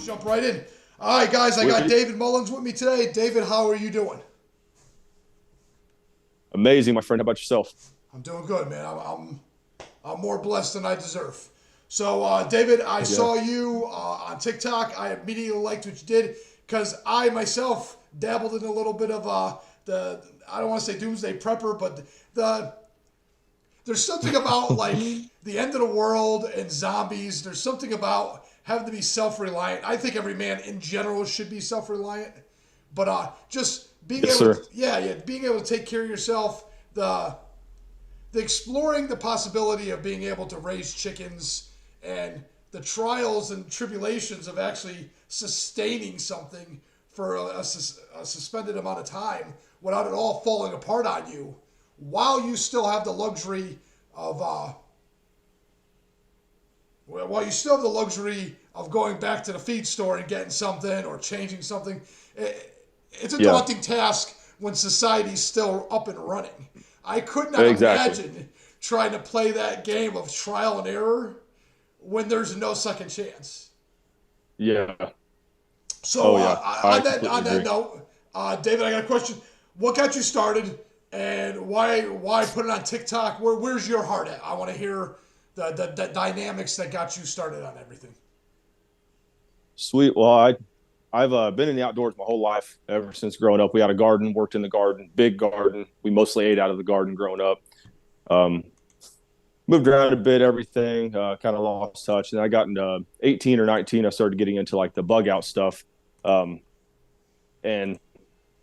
jump right in. All right, guys, I got David Mullins with me today. David, how are you doing? Amazing, my friend. How about yourself? I'm doing good, man. I'm more blessed than I deserve. So, David, I Yeah. saw you on TikTok. I immediately liked what you did because I myself dabbled in a little bit of the I don't want to say doomsday prepper, but the there's something about like the end of the world and zombies. There's something about having to be self-reliant. I think every man in general should be self-reliant, but just being Yes, able to, sir. yeah, being able to take care of yourself. The exploring the possibility of being able to raise chickens and the trials and tribulations of actually sustaining something for a suspended amount of time without it all falling apart on you while you still have the luxury of going back to the feed store and getting something or changing something. It's a Yeah, daunting task when society's still up and running. I could not exactly. imagine trying to play that game of trial and error when there's no second chance. Yeah. So Oh, yeah. I on completely that agree. note, David, I got a question. What got you started, and why put it on TikTok? Where's your heart at? I want to hear the dynamics that got you started on everything. Sweet. Well, I've been in the outdoors my whole life ever since growing up. We had a garden, worked in the garden, big garden. We mostly ate out of the garden growing up. Um, Moved around a bit, everything. Kind of lost touch. And I got into 18 or 19. I started getting into like the bug out stuff, um, and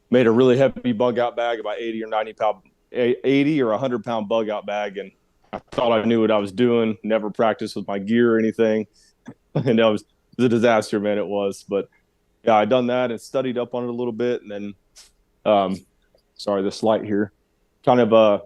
made a really heavy bug out bag, about 80 or 90 pound, 80 or 100 pound bug out bag, and I thought I knew what I was doing. Never practiced with my gear or anything, and it was a disaster, man. It was, but yeah, I done that and studied up on it a little bit, and then um, sorry, this light here, kind of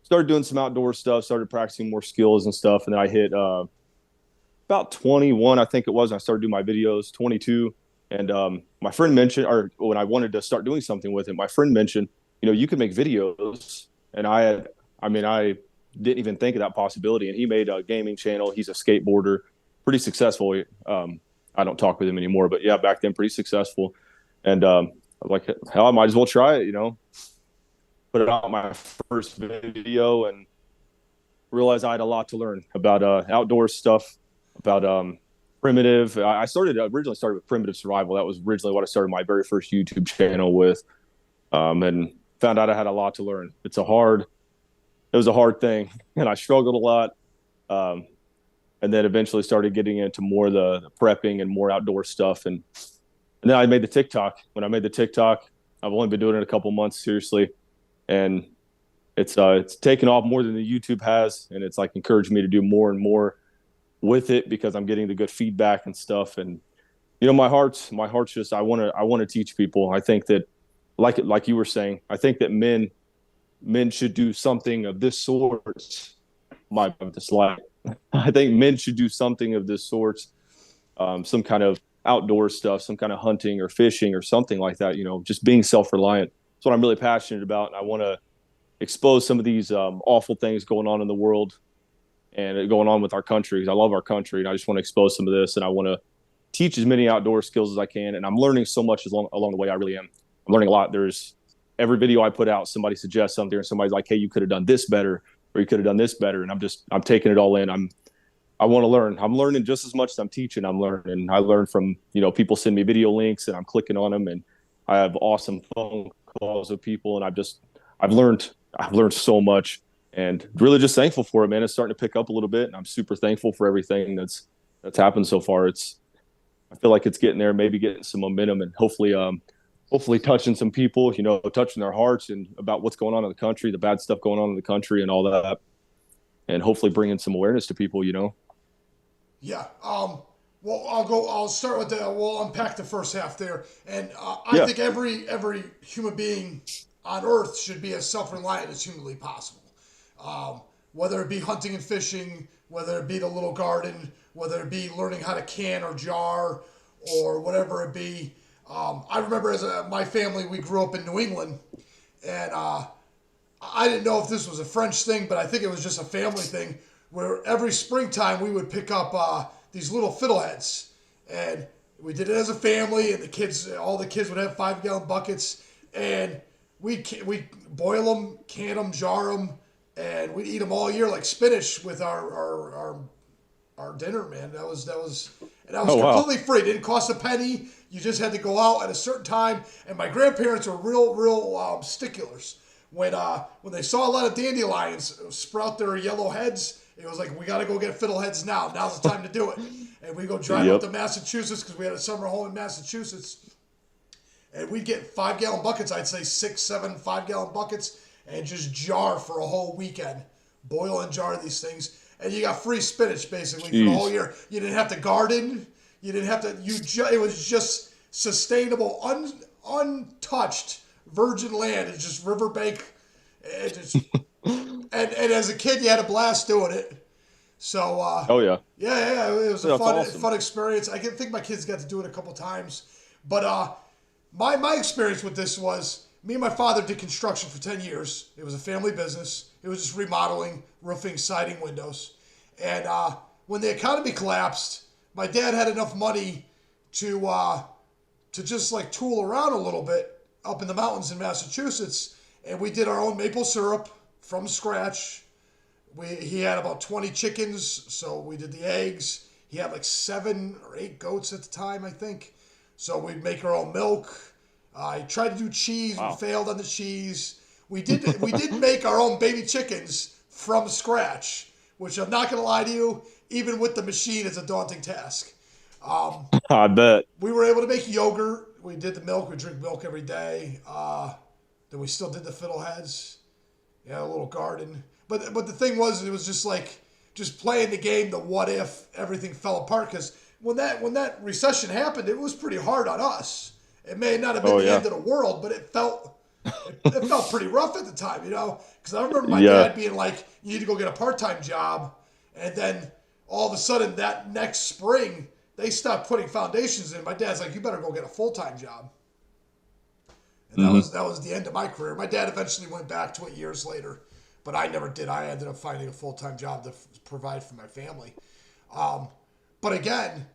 started doing some outdoor stuff, started practicing more skills and stuff, and then I hit about 21, I think it was. And I started doing my videos, 22, and my friend mentioned, or when I wanted to start doing something with it, my friend mentioned, you can make videos, and I didn't even think of that possibility. And he made a gaming channel. He's a skateboarder, pretty successful. I don't talk with him anymore, but yeah, back then pretty successful. And I was like, hell, I might as well try it. Put it out my first video and realized I had a lot to learn about outdoor stuff, about primitive. I originally started with primitive survival. That was originally what I started my very first YouTube channel with, and found out I had a lot to learn. It was a hard thing, and I struggled a lot. Um, and then eventually started getting into more the prepping and more outdoor stuff. And then I made the TikTok. When I made the TikTok, I've only been doing it a couple months, seriously, and it's taken off more than the YouTube has, and it's like encouraged me to do more and more with it because I'm getting the good feedback and stuff. And my heart's just I want to teach people. I think that like you were saying, I think that men should do something of this sort. My dislike. I think men should do something of this sort, some kind of outdoor stuff, some kind of hunting or fishing or something like that. Just being self-reliant. That's what I'm really passionate about. And I want to expose some of these awful things going on in the world and going on with our country. I love our country, and I just want to expose some of this. And I want to teach as many outdoor skills as I can. And I'm learning so much along the way. I really am. I'm learning a lot. There's every video I put out, somebody suggests something, or somebody's like, "Hey, you could have done this better, or you could have done this better." And I'm taking it all in. I want to learn. I'm learning just as much as I'm teaching. I'm learning. I learn from people send me video links, and I'm clicking on them, and I have awesome phone calls with people, and I've learned so much, and really just thankful for it, man. It's starting to pick up a little bit, and I'm super thankful for everything that's happened so far. I feel like it's getting there, maybe getting some momentum, and hopefully touching some people, touching their hearts and about what's going on in the country, the bad stuff going on in the country, and all that, and hopefully bringing some awareness to people. Yeah. Well, I'll start with the. We'll unpack the first half there, and I Yeah, think every human being on Earth should be as self-reliant as humanly possible. Whether it be hunting and fishing, whether it be the little garden, whether it be learning how to can or jar, or whatever it be. I remember my family, we grew up in New England, and I didn't know if this was a French thing, but I think it was just a family thing where every springtime we would pick up these little fiddleheads, and We did it as a family, and all the kids would have 5-gallon buckets, and we boil them, can them, jar them, and we'd eat them all year like spinach with our dinner, man. That was Oh wow. completely free. It didn't cost a penny. You just had to go out at a certain time. And my grandparents were real sticklers. When they saw a lot of dandelions sprout their yellow heads, it was like, we got to go get fiddleheads now. Now's the time to do it. And we go drive up Yep. to Massachusetts because we had a summer home in Massachusetts. And we'd get 5-gallon buckets. I'd say 6, 7 5-gallon buckets, and just jar for a whole weekend. Boil and jar these things. And you got free spinach basically for the whole Jeez. year. You didn't have to garden. You didn't have to. It was just sustainable, untouched virgin land. It's just riverbank. It just, and as a kid, you had a blast doing it. So Oh yeah. yeah, it was a That's fun awesome. fun experience. I can think my kids got to do it a couple times, but my experience with this was me and my father did construction for 10 years. It was a family business. It was just remodeling, roofing, siding, windows. And when the economy collapsed, my dad had enough money to just like tool around a little bit up in the mountains in Massachusetts, and we did our own maple syrup from scratch. He had about 20 chickens, so we did the eggs. He had like 7 or 8 goats at the time, I think. So we'd make our own milk. I tried to do cheese. Wow. We failed on the cheese. We did make our own baby chickens from scratch, which I'm not gonna lie to you, even with the machine, is a daunting task. I bet. We were able to make yogurt. We did the milk. We drink milk every day. Then we still did the fiddleheads. Yeah, a little garden. But the thing was, it was just like just playing the game. The what if everything fell apart, because when that recession happened, it was pretty hard on us. It may not have been Oh the yeah. end of the world, but it felt pretty rough at the time, you know. Because I remember my Yeah. dad being like, "You need to go get a part-time job," and then all of a sudden that next spring they stopped putting foundations in. My dad's like, "You better go get a full-time job." And Hmm. that was the end of my career. My dad eventually went back to it years later, but I never did. I ended up finding a full-time job to provide for my family. But again,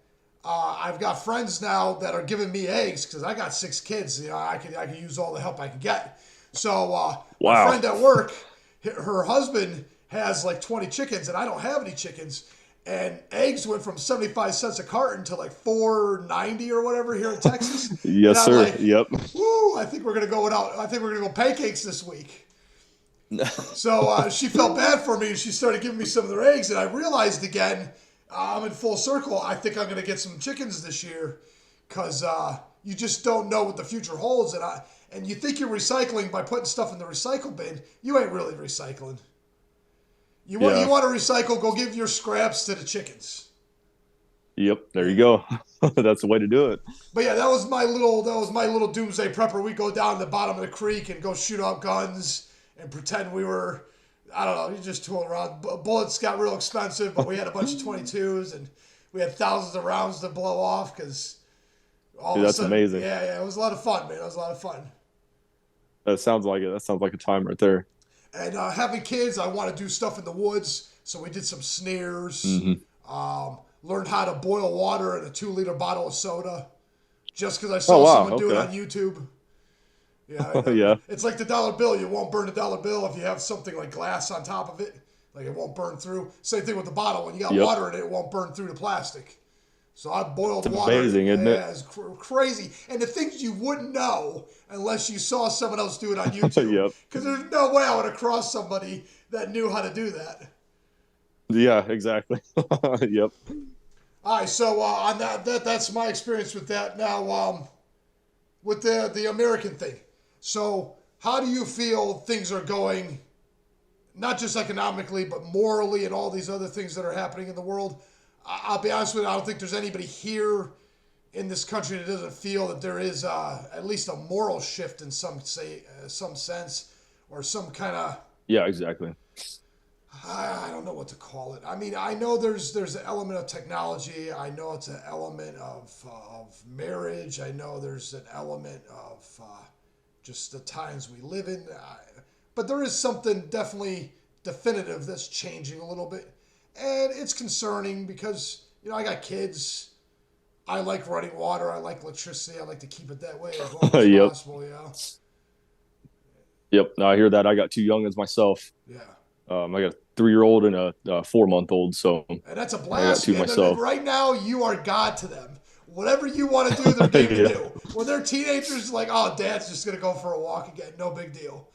I've got friends now that are giving me eggs because I got 6 kids. You know, I could use all the help I can get. So my Wow. friend at work, her husband has like 20 chickens, and I don't have any chickens. And eggs went from 75 cents a carton to like 4.90 or whatever here in Texas. And Yes, I'm sir. like, Yep. woo! I think we're gonna go without. I think we're gonna go pancakes this week. So she felt bad for me, and she started giving me some of their eggs. And I realized again, I'm in full circle. I think I'm gonna get some chickens this year, because you just don't know what the future holds. And you think you're recycling by putting stuff in the recycle bin. You ain't really recycling. You Yeah. want to recycle? Go give your scraps to the chickens. Yep. There you go. That's the way to do it. But yeah, that was my little doomsday prepper. We go down to the bottom of the creek and go shoot out guns and pretend we were, I don't know, you just tool around. Bullets got real expensive, but we had a bunch of 22s, and we had thousands of rounds to blow off because all Dude, of a that's sudden, amazing. yeah, it was a lot of fun, man. It was a lot of fun. That sounds like it. That sounds like a time right there. And having kids, I want to do stuff in the woods, so we did some snares. Hmm. Learned how to boil water in a 2-liter bottle of soda, just because I Oh saw wow. someone do it on Okay. YouTube. Yeah, Yeah. it's like the dollar bill. You won't burn the dollar bill if you have something like glass on top of it. Like, it won't burn through. Same thing with the bottle. When you got Yep. water in it, it won't burn through the plastic. So I boiled It's water. amazing, isn't it? Yeah, it's crazy. And the things you wouldn't know unless you saw someone else do it on YouTube. Yep. Because there's no way I would have crossed somebody that knew how to do that. Yeah. Exactly. Yep. All right, so on that's my experience with that. Now, with the American thing. So, how do you feel things are going, not just economically, but morally, and all these other things that are happening in the world? I'll be honest with you, I don't think there's anybody here in this country that doesn't feel that there is at least a moral shift in some sense, or some kind of, Yeah. Exactly. I don't know what to call it. I mean, I know there's an element of technology. I know it's an element of marriage. I know there's an element of just the times we live in. But there is something definitely definitive that's changing a little bit, and it's concerning because, you know, I got kids. I like running water. I like electricity. I like to keep it that way as long as Yep. possible. Yeah. Yep. No, I hear that. I got two youngins myself. Yeah. I got a 3-year-old and a 4-month old. So And that's a I got blast. two And myself. right now, you are God to them. Whatever you want to do, they're game to Yeah. do. When they're teenagers, like, oh, dad's just going to go for a walk again. No big deal.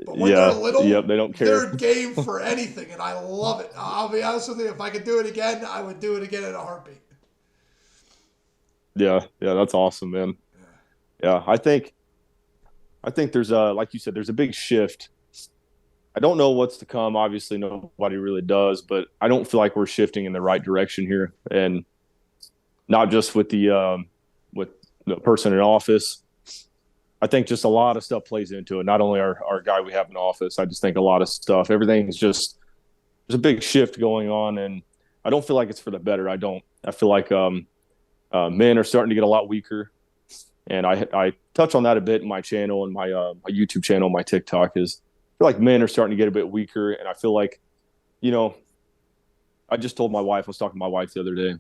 But when they're Yeah. Yep. little, They don't care. they're game for anything. And I love it. I'll be honest with you. If I could do it again, I would do it again in a heartbeat. Yeah. Yeah. That's awesome, man. Yeah. I think there's like you said, there's a big shift. I don't know what's to come. Obviously, nobody really does, but I don't feel like we're shifting in the right direction here, and not just with the person in office. I think just a lot of stuff plays into it. Not only our guy we have in office, I just think a lot of stuff. Everything's just there's a big shift going on, and I don't feel like it's for the better. I don't. I feel like men are starting to get a lot weaker, and I touch on that a bit in my channel and my YouTube channel, my TikTok is. I feel like men are starting to get a bit weaker, and I feel like, you know, I just told my wife. I was talking to my wife the other day.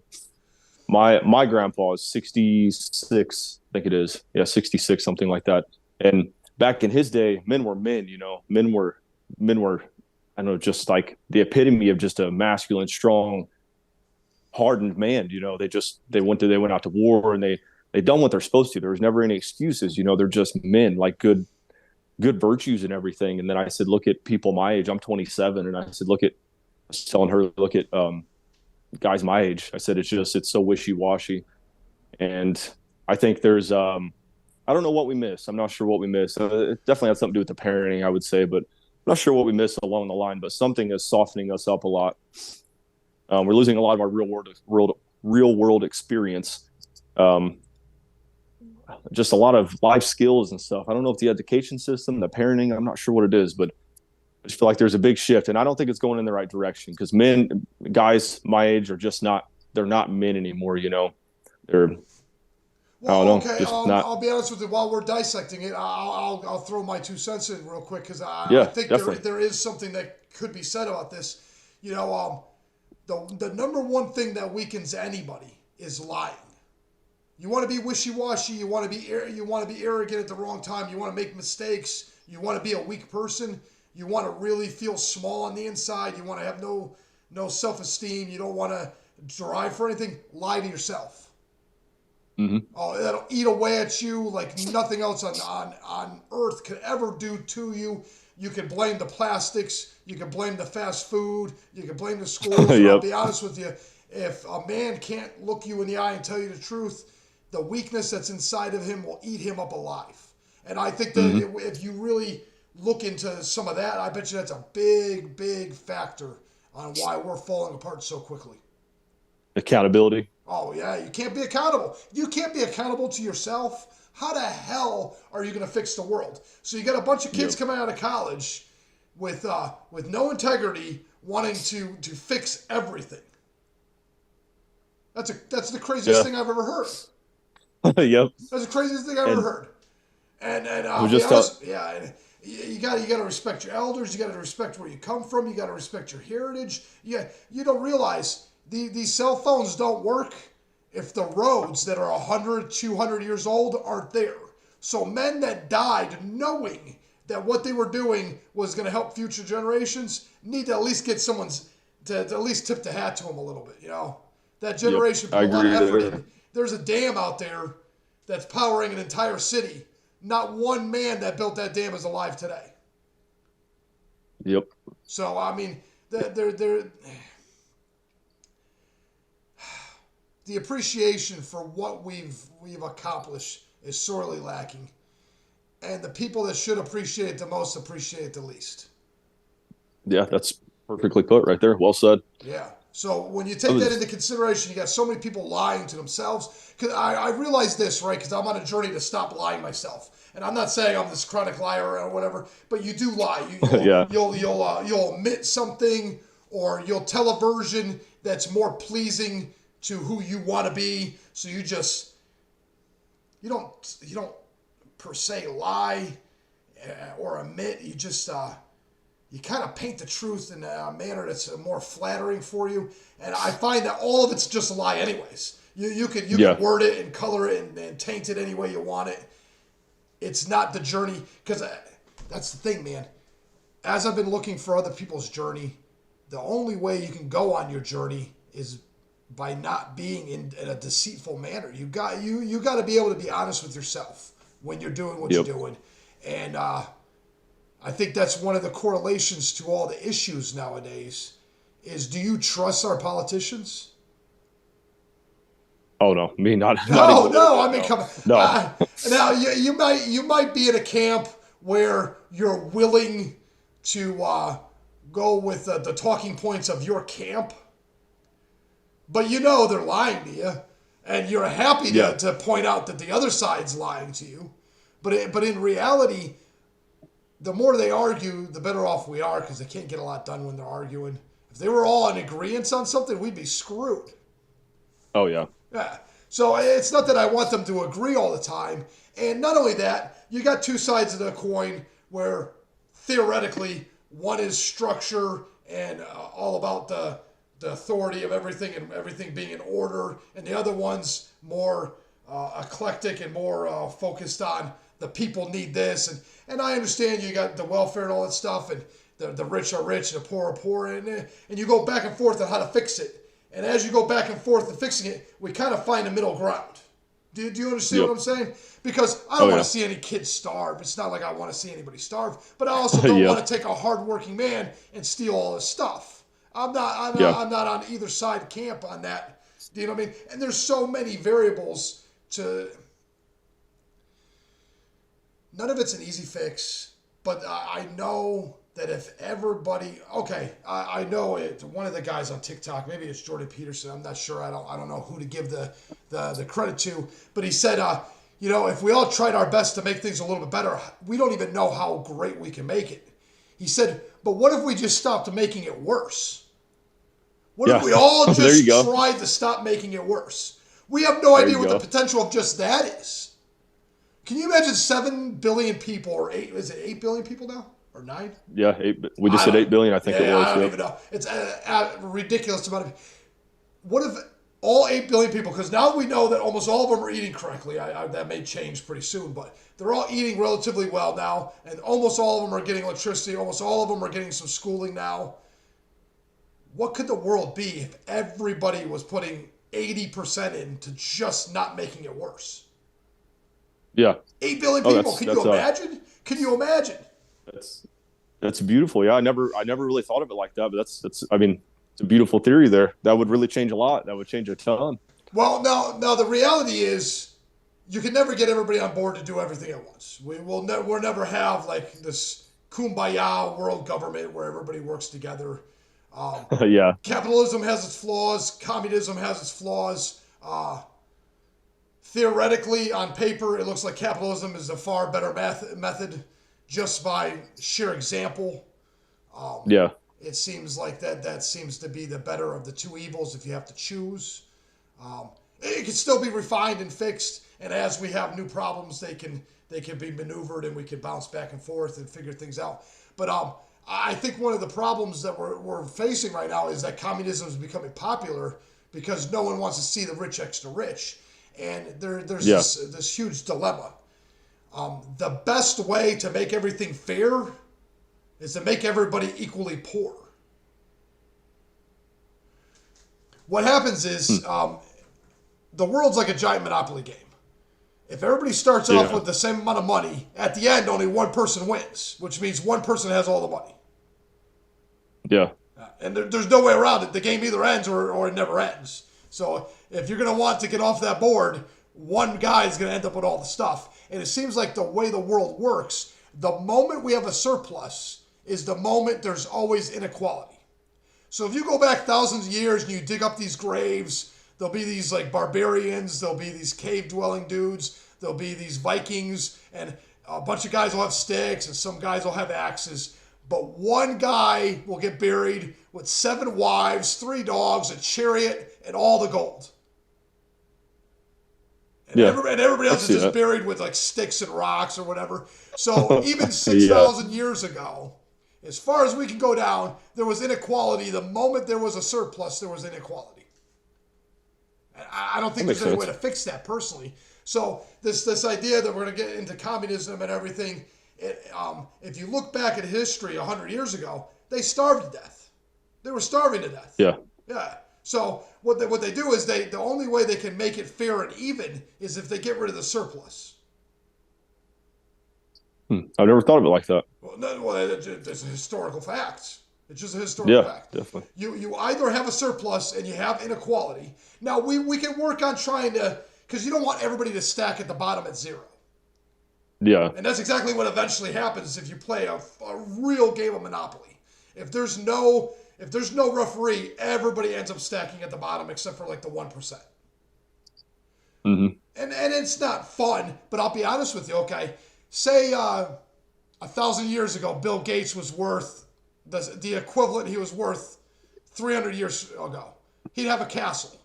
My grandpa is 66, I think it is. Yeah, 66, something like that. And back in his day, men were men. Men were, I don't know, just like the epitome of just a masculine, strong, hardened man. They went out to war and they done what they're supposed to. There was never any excuses. They're just men, like good virtues and everything. And then I said, look at people my age. I'm 27, and I said, I was telling her, look at guys my age. I said, it's so wishy washy, and I think there's I don't know what we miss. I'm not sure what we miss. It definitely has something to do with the parenting, I would say, but I'm not sure what we miss along the line. But something is softening us up a lot. We're losing a lot of our real world experience. Um, just a lot of life skills and stuff. I don't know if the education system, the parenting, I'm not sure what it is, but I just feel like there's a big shift, and I don't think it's going in the right direction because guys my age are just not. They're not men anymore. They're I don't Well, know, okay. just not. I'll be honest with you. While we're dissecting it, I'll throw my 2 cents in real quick because I Yeah, think definitely. there is something that could be said about this. You know, the number one thing that weakens anybody is lying. You want to be wishy-washy. You want to be arrogant at the wrong time. You want to make mistakes. You want to be a weak person. You want to really feel small on the inside. You want to have no self-esteem. You don't want to drive for anything. Lie to yourself. Hmm. Oh, that'll eat away at you like nothing else on earth could ever do to you. You can blame the plastics. You can blame the fast food. You can blame the schools. And I'll Yep. be honest with you, if a man can't look you in the eye and tell you the truth, the weakness that's inside of him will eat him up alive. And I think that Hmm. if you really look into some of that, I bet you that's a big, big factor on why we're falling apart so quickly. Accountability. Oh yeah, you can't be accountable. You can't be accountable to yourself. How the hell are you going to fix the world? So you got a bunch of kids Yep. coming out of college with no integrity, wanting to fix everything. That's the craziest Yeah. thing I've ever heard. Yep. That's the craziest thing I've ever And heard. And I I'll was be just tell. honest, yeah. And you got to respect your elders. You got to respect where you come from. You got to respect your heritage. You don't realize these cell phones don't work if the roads that are 100, 200 years old aren't there. So men that died knowing that what they were doing was going to help future generations need to at least get someone's to at least tip the hat to them a little bit. That Yep. generation I put a lot of agree effort there. in. There's a dam out there that's powering an entire city. Not one man that built that dam is alive today. Yep. So I mean, they're the appreciation for what we've accomplished is sorely lacking, and the people that should appreciate it the most appreciate it the least. Yeah. That's perfectly put right there. Well said. Yeah. So when you I take that was. into consideration, you got so many people lying to themselves. Because I realize this, right? Because I'm on a journey to stop lying myself. And I'm not saying I'm this chronic liar or whatever, but you do lie. Yeah. You'll omit something, or you'll tell a version that's more pleasing to who you want to be. So you don't per se lie or omit. You just you kind of paint the truth in a manner that's more flattering for you. And I find that all of it's just a lie anyways. You can word it and color it and taint it any way you want it. It's not the journey, because that's the thing, man. As I've been looking for other people's journey, the only way you can go on your journey is by not being in a deceitful manner. You got to be able to be honest with yourself when you're doing what you're doing, and I think that's one of the correlations to all the issues nowadays. Is, do you trust our politicians? Oh no, me not. No. I mean, come on. No. Now you might be in a camp where you're willing to go with the talking points of your camp, but you know they're lying to you, and you're happy to point out that the other side's lying to you. But in reality, the more they argue, the better off we are, because they can't get a lot done when they're arguing. If they were all in agreement on something, we'd be screwed. Oh yeah. Yeah. So it's not that I want them to agree all the time. And not only that, you got two sides of the coin where theoretically one is structure and all about the authority of everything and everything being in order, and the other one's more eclectic and more focused on the people need this. And I understand you got the welfare and all that stuff, and the rich are rich and the poor are poor, and you go back and forth on how to fix it. And as you go back and forth and fixing it, we kind of find a middle ground. Do you understand what I'm saying? Because I don't want to see any kids starve. It's not like I want to see anybody starve. But I also don't want to take a hardworking man and steal all his stuff. I'm not on either side camp on that. Do you know what I mean? And there's so many variables to... None of it's an easy fix. But I know that if everybody, I know it. One of the guys on TikTok, maybe it's Jordan Peterson. I'm not sure. I don't know who to give the credit to. But he said, if we all tried our best to make things a little bit better, we don't even know how great we can make it. He said, but what if we just stopped making it worse? What if we all just tried to stop making it worse? We have no idea what the potential of just that is. Can you imagine 7 billion people, or 8? Is it 8 billion people now? Or 9? Yeah, 8. We just said 8 billion, I think it was. I don't even know. It's a ridiculous amount of... What if all 8 billion people, because now we know that almost all of them are eating correctly. That may change pretty soon, but they're all eating relatively well now, and almost all of them are getting electricity. Almost all of them are getting some schooling now. What could the world be if everybody was putting 80% into just not making it worse? Yeah. 8 billion people. Can you imagine? Can you imagine? That's beautiful. Yeah, I never really thought of it like that, but that's I mean, it's a beautiful theory there. That would really change a lot. That would change a ton. Well, now the reality is you can never get everybody on board to do everything at once. We'll never have like this kumbaya world government where everybody works together. Yeah. Capitalism has its flaws. Communism has its flaws. Theoretically, on paper, it looks like capitalism is a far better method just by sheer example. It seems like that seems to be the better of the two evils if you have to choose. It can still be refined and fixed, and as we have new problems, they can be maneuvered, and we can bounce back and forth and figure things out. But I think one of the problems that we're facing right now is that communism is becoming popular because no one wants to see the rich extra rich. And there's this huge dilemma. The best way to make everything fair is to make everybody equally poor. What happens is the world's like a giant Monopoly game. If everybody starts off with the same amount of money, at the end only one person wins, which means one person has all the money. Yeah. And there's no way around it. The game either ends or it never ends. So if you're going to want to get off that board, one guy is going to end up with all the stuff. And it seems like the way the world works, the moment we have a surplus is the moment there's always inequality. So if you go back thousands of years and you dig up these graves, there'll be these like barbarians, there'll be these cave-dwelling dudes, there'll be these Vikings, and a bunch of guys will have sticks and some guys will have axes. But one guy will get buried with 7 wives, 3 dogs, a chariot, and all the gold. And everybody else is just buried with like sticks and rocks or whatever. So even 6,000 years ago, as far as we can go down, there was inequality. The moment there was a surplus, there was inequality. I don't That think makes there's any way sense. to fix that personally. So this idea that we're going to get into communism and everything, if you look back at history 100 years ago, they starved to death. They were starving to death. Yeah. Yeah. So what they do is the only way they can make it fair and even is if they get rid of the surplus. I've never thought of it like that. Well, no, well, it's a historical fact. It's just a historical Yeah, fact. definitely. You either have a surplus and you have inequality. Now we can work on trying to, because you don't want everybody to stack at the bottom at zero. Yeah. And that's exactly what eventually happens if you play a real game of Monopoly. If there's no referee, everybody ends up stacking at the bottom except for like the 1%. Hmm. And it's not fun, but I'll be honest with you. Okay, say 1,000 years ago, Bill Gates was worth the equivalent he was worth 300 years ago. He'd have a castle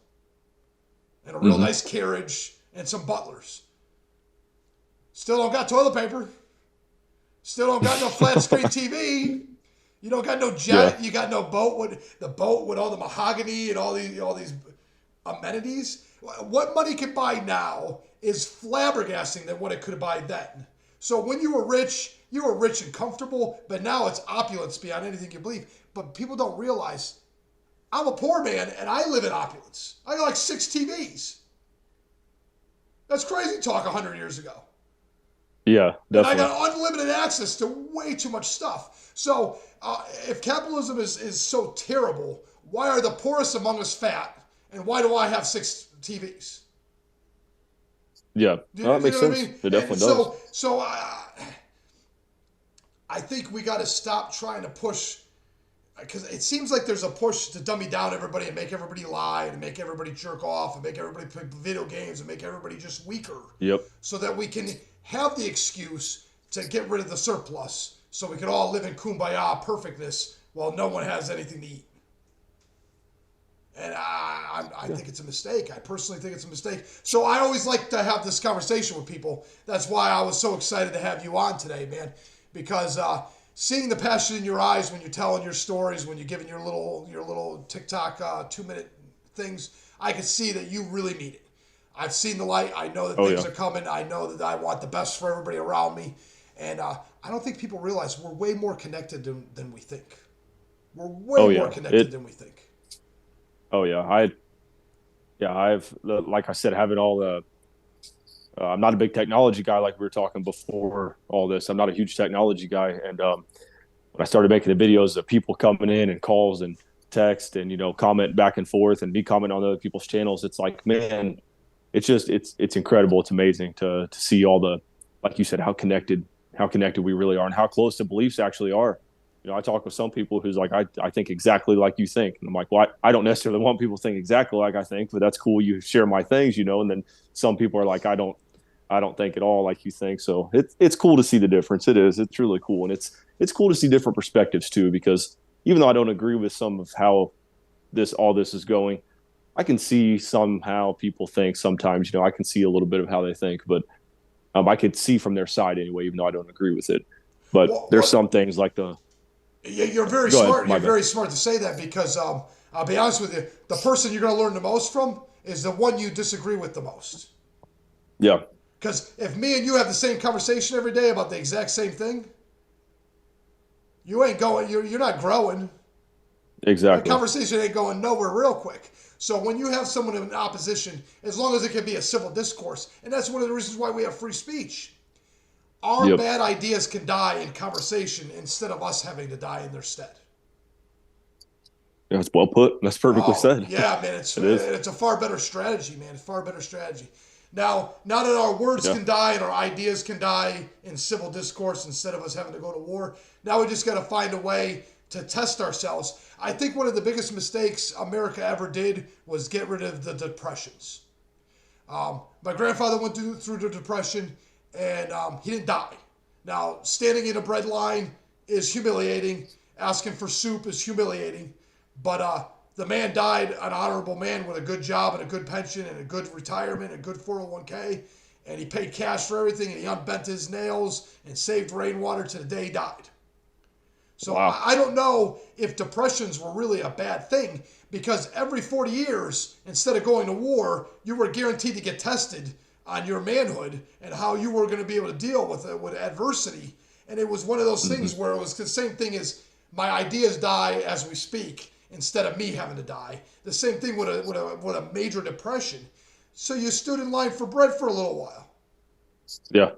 and a real Hmm. nice carriage and some butlers. Still don't got toilet paper. Still don't got no flat screen TV. You don't got no jet. Yeah. You got no boat with all the mahogany and all these amenities. What money can buy now is flabbergasting than what it could buy then. So when you were rich and comfortable, but now it's opulence beyond anything you believe. But people don't realize I'm a poor man and I live in opulence. I got like 6 TVs. That's crazy talk 100 years ago. Yeah, And I definitely. got unlimited access to way too much stuff. So if capitalism is so terrible, why are the poorest among us fat? And why do I have 6 TVs? Yeah. Do No, that you makes know what I sense. mean? It And definitely does. I think we got to stop trying to push, because it seems like there's a push to dummy down everybody and make everybody lie and make everybody jerk off and make everybody play video games and make everybody just weaker, Yep. so that we can have the excuse to get rid of the surplus so we can all live in kumbaya perfectness while no one has anything to eat. And I think it's a mistake. I personally think it's a mistake. So I always like to have this conversation with people. That's why I was so excited to have you on today, man. Because seeing the passion in your eyes when you're telling your stories, when you're giving your little TikTok 2-minute things, I can see that you really mean it. I've seen the light. I know that Oh things yeah. are coming. I know that I want the best for everybody around me. And I don't think people realize we're way more connected than we think. We're way Oh more yeah. connected than we think. Oh yeah. I've like I said, having all the. I'm not a big technology guy like we were talking before all this. I'm not a huge technology guy, and when I started making the videos of people coming in and calls and text and comment back and forth and me comment on other people's channels, it's like, man, it's incredible. It's amazing to see all the, like you said, how connected we really are and how close the beliefs actually are. I talk with some people who's like, I think exactly like you think. And I'm like, well, I don't necessarily want people to think exactly like I think, but that's cool. You share my things, and then some people are like, I don't think at all like you think. So it's cool to see the difference. It is. It's really cool. And it's cool to see different perspectives too, because even though I don't agree with some of how all this is going, I can see somehow people think sometimes, I can see a little bit of how they think, but I could see from their side anyway, even though I don't agree with it. But there's What some things like You're very go ahead, smart. my You're bad. very smart to say that, because I'll be honest with you. The person you're going to learn the most from is the one you disagree with the most. Yeah, Because if me and you have the same conversation every day about the exact same thing, you ain't going. You're not growing. That exactly. conversation ain't going nowhere real quick. So when you have someone in opposition, as long as it can be a civil discourse, and that's one of the reasons why we have free speech. Our Yep. bad ideas can die in conversation instead of us having to die in their stead. That's well put. That's perfectly Oh said. yeah, man, it's It is. it's a far better strategy, man. It's far better strategy. Now that our words Yeah. can die and our ideas can die in civil discourse instead of us having to go to war, now we just got to find a way to test ourselves. I think one of the biggest mistakes America ever did was get rid of the depressions. My grandfather went through the depression, and he didn't die. Now, standing in a bread line is humiliating. Asking for soup is humiliating. But the man died an honorable man with a good job and a good pension and a good retirement and a good 401k. And he paid cash for everything, and he unbent his nails and saved rainwater to the day he died. So Wow. I don't know if depressions were really a bad thing, because every 40 years, instead of going to war, you were guaranteed to get tested on your manhood and how you were going to be able to deal with it, with adversity. And it was one of those Mm-hmm. things where it was the same thing as my ideas die as we speak instead of me having to die. The same thing with a major depression. So you stood in line for bread for a little while. Yeah.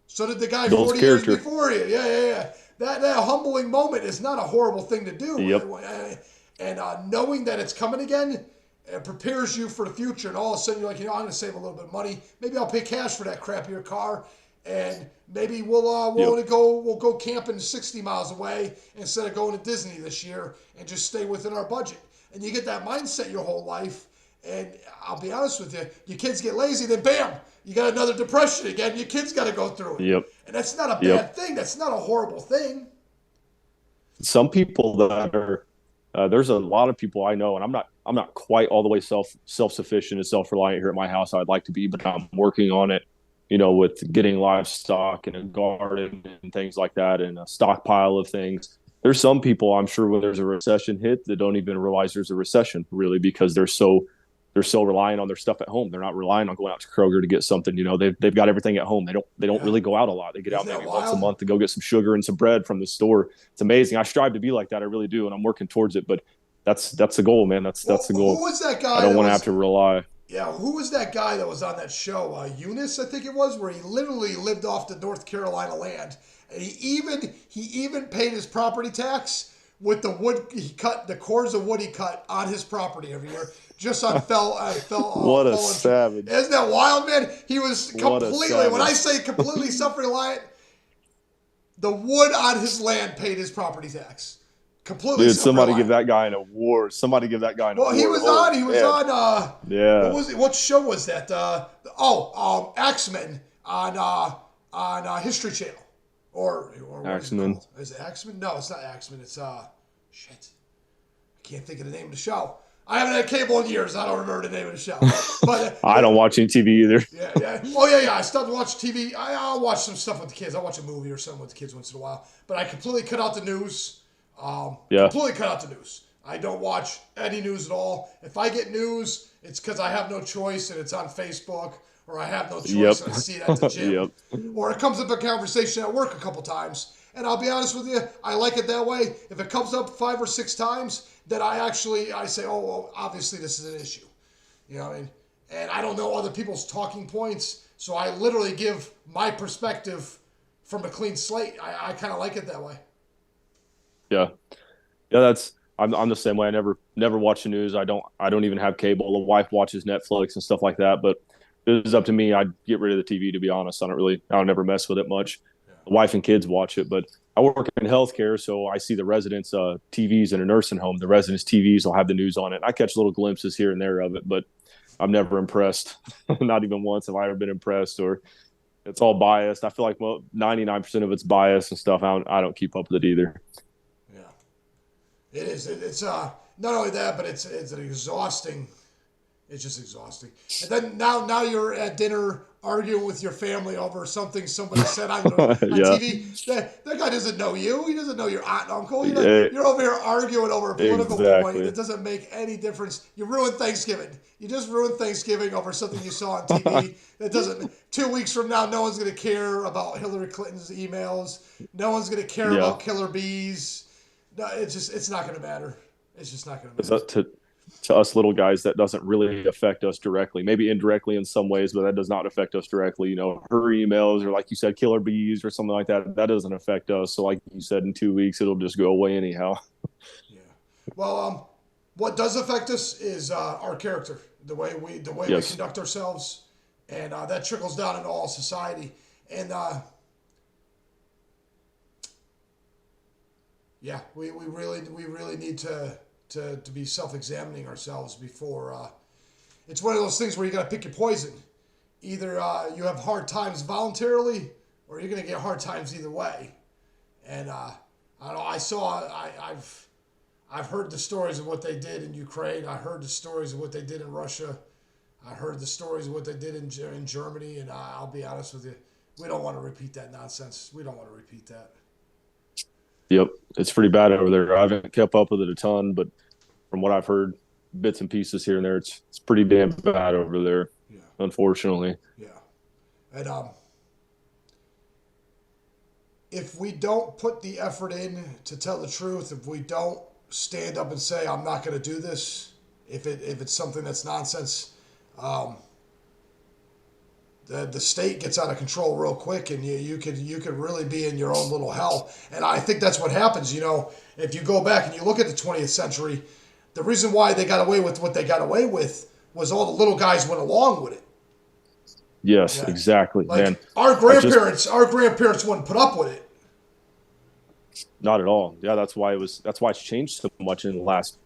So did the guy Builds 40 years character. before you. Yeah. That humbling moment is not a horrible thing to do. Yep. And knowing that it's coming again, it prepares you for the future. And all of a sudden, you're like, I'm going to save a little bit of money. Maybe I'll pay cash for that crappier car. And maybe Yep. we'll go camping 60 miles away instead of going to Disney this year, and just stay within our budget. And you get that mindset your whole life. And I'll be honest with you, your kids get lazy, then bam, you got another depression again. Your kids got to go through it. Yep. And that's not a Yep. bad thing. That's not a horrible thing. Some people that are there's a lot of people I know, and I'm not quite all the way self-sufficient and self-reliant here at my house. I'd like to be, but I'm working on it, with getting livestock and a garden and things like that, and a stockpile of things. There's some people, I'm sure, when there's a recession hit, that don't even realize there's a recession, really, because they're so reliant on their stuff at home. They're not relying on going out to Kroger to get something. They've got everything at home. They don't really go out a lot. They get Isn't out that maybe once a wild? month to go get some sugar and some bread from the store. It's amazing. I strive to be like that. I really do, and I'm working towards it. But that's the goal, man. That's Well, the who goal. was that guy I don't that want to was have to rely. Yeah, who was that guy that was on that show? Eunice, I think it was, where he literally lived off the North Carolina land, and he even paid his property tax with the wood he cut, the cords of wood he cut on his property every year, just on What a fallen. savage! Isn't that wild, man? He was What a completely. When I savage! say completely self-reliant, the wood on his land paid his property tax. Completely Dude, somebody give self-reliant. that guy an award. Somebody give that guy an Well, he award. was Holy on. He was man. on. What Yeah, was it? What show was that? Axemen on History Channel, or what is it Axeman. called? Is it Axemen? No, it's not Axemen. It's shit. I can't think of the name of the show. I haven't had cable in years. I don't remember the name of the show. But I don't watch any TV either. yeah. Oh yeah. I stopped watching TV. I'll watch some stuff with the kids. I'll watch a movie or something with the kids once in a while. But I completely cut out the news. Yeah. Completely cut out the news. I don't watch any news at all. If I get news, it's because I have no choice and it's on Facebook, or I have no choice Yep. and I see it at the gym, Yep. or it comes up in conversation at work a couple times. And I'll be honest with you, I like it that way. If it comes up 5 or 6 times, then I say, oh, well, obviously this is an issue. You know what I mean? And I don't know other people's talking points, so I literally give my perspective from a clean slate. I kind of like it that way. Yeah. Yeah, I'm the same way. I never watch the news. I don't even have cable. The wife watches Netflix and stuff like that. But if it was up to me, I'd get rid of the TV, to be honest. I don't ever mess with it much. The wife and kids watch it, but I work in healthcare, so I see the residents' TVs in a nursing home. The residents' TVs will have the news on it. I catch little glimpses here and there of it, but I'm never impressed. Not even once have I ever been impressed, or it's all biased. I feel like 99% of it's biased and stuff. I don't keep up with it either. Yeah, it is. It's not only that, but it's an exhausting. It's just exhausting. And then now you're at dinner arguing with your family over something somebody said on Yeah. TV. That guy doesn't know you. He doesn't know your aunt and uncle. Yeah, You're over here arguing over a political point exactly. that doesn't make any difference. You ruined Thanksgiving. You just ruined Thanksgiving over something you saw on TV. That doesn't. 2 weeks from now, no one's going to care about Hillary Clinton's emails. No one's going to care Yeah. about killer bees. No, it's not going to matter. It's just not going to matter. To us little guys, that doesn't really affect us directly. Maybe indirectly in some ways, but that does not affect us directly. Her emails, or like you said, killer bees or something like that, that doesn't affect us. So like you said, in 2 weeks, it'll just go away anyhow. Yeah. Well, what does affect us is our character, the way we Yes. conduct ourselves, and that trickles down into all society. And yeah, we really need to be self-examining ourselves before. It's one of those things where you got to pick your poison. Either you have hard times voluntarily, or you're going to get hard times either way. And I don't know. I've heard the stories of what they did in Ukraine. I heard the stories of what they did in Russia. I heard the stories of what they did in Germany. And I'll be honest with you, we don't want to repeat that nonsense. We don't want to repeat that. Yep, it's pretty bad over there. I haven't kept up with it a ton, but from what I've heard, bits and pieces here and there, it's pretty damn bad over there, Yeah, unfortunately. yeah. And if we don't put the effort in to tell the truth, if we don't stand up and say, "I'm not going to do this," if it's something that's nonsense, um, the state gets out of control real quick, and you could really be in your own little hell. And I think that's what happens. If you go back and you look at the 20th century, the reason why they got away with what they got away with was all the little guys went along with it. Yes, Yeah, exactly, man. like our I just grandparents wouldn't put up with it. Not at all. Yeah, that's why it's changed so much in the last,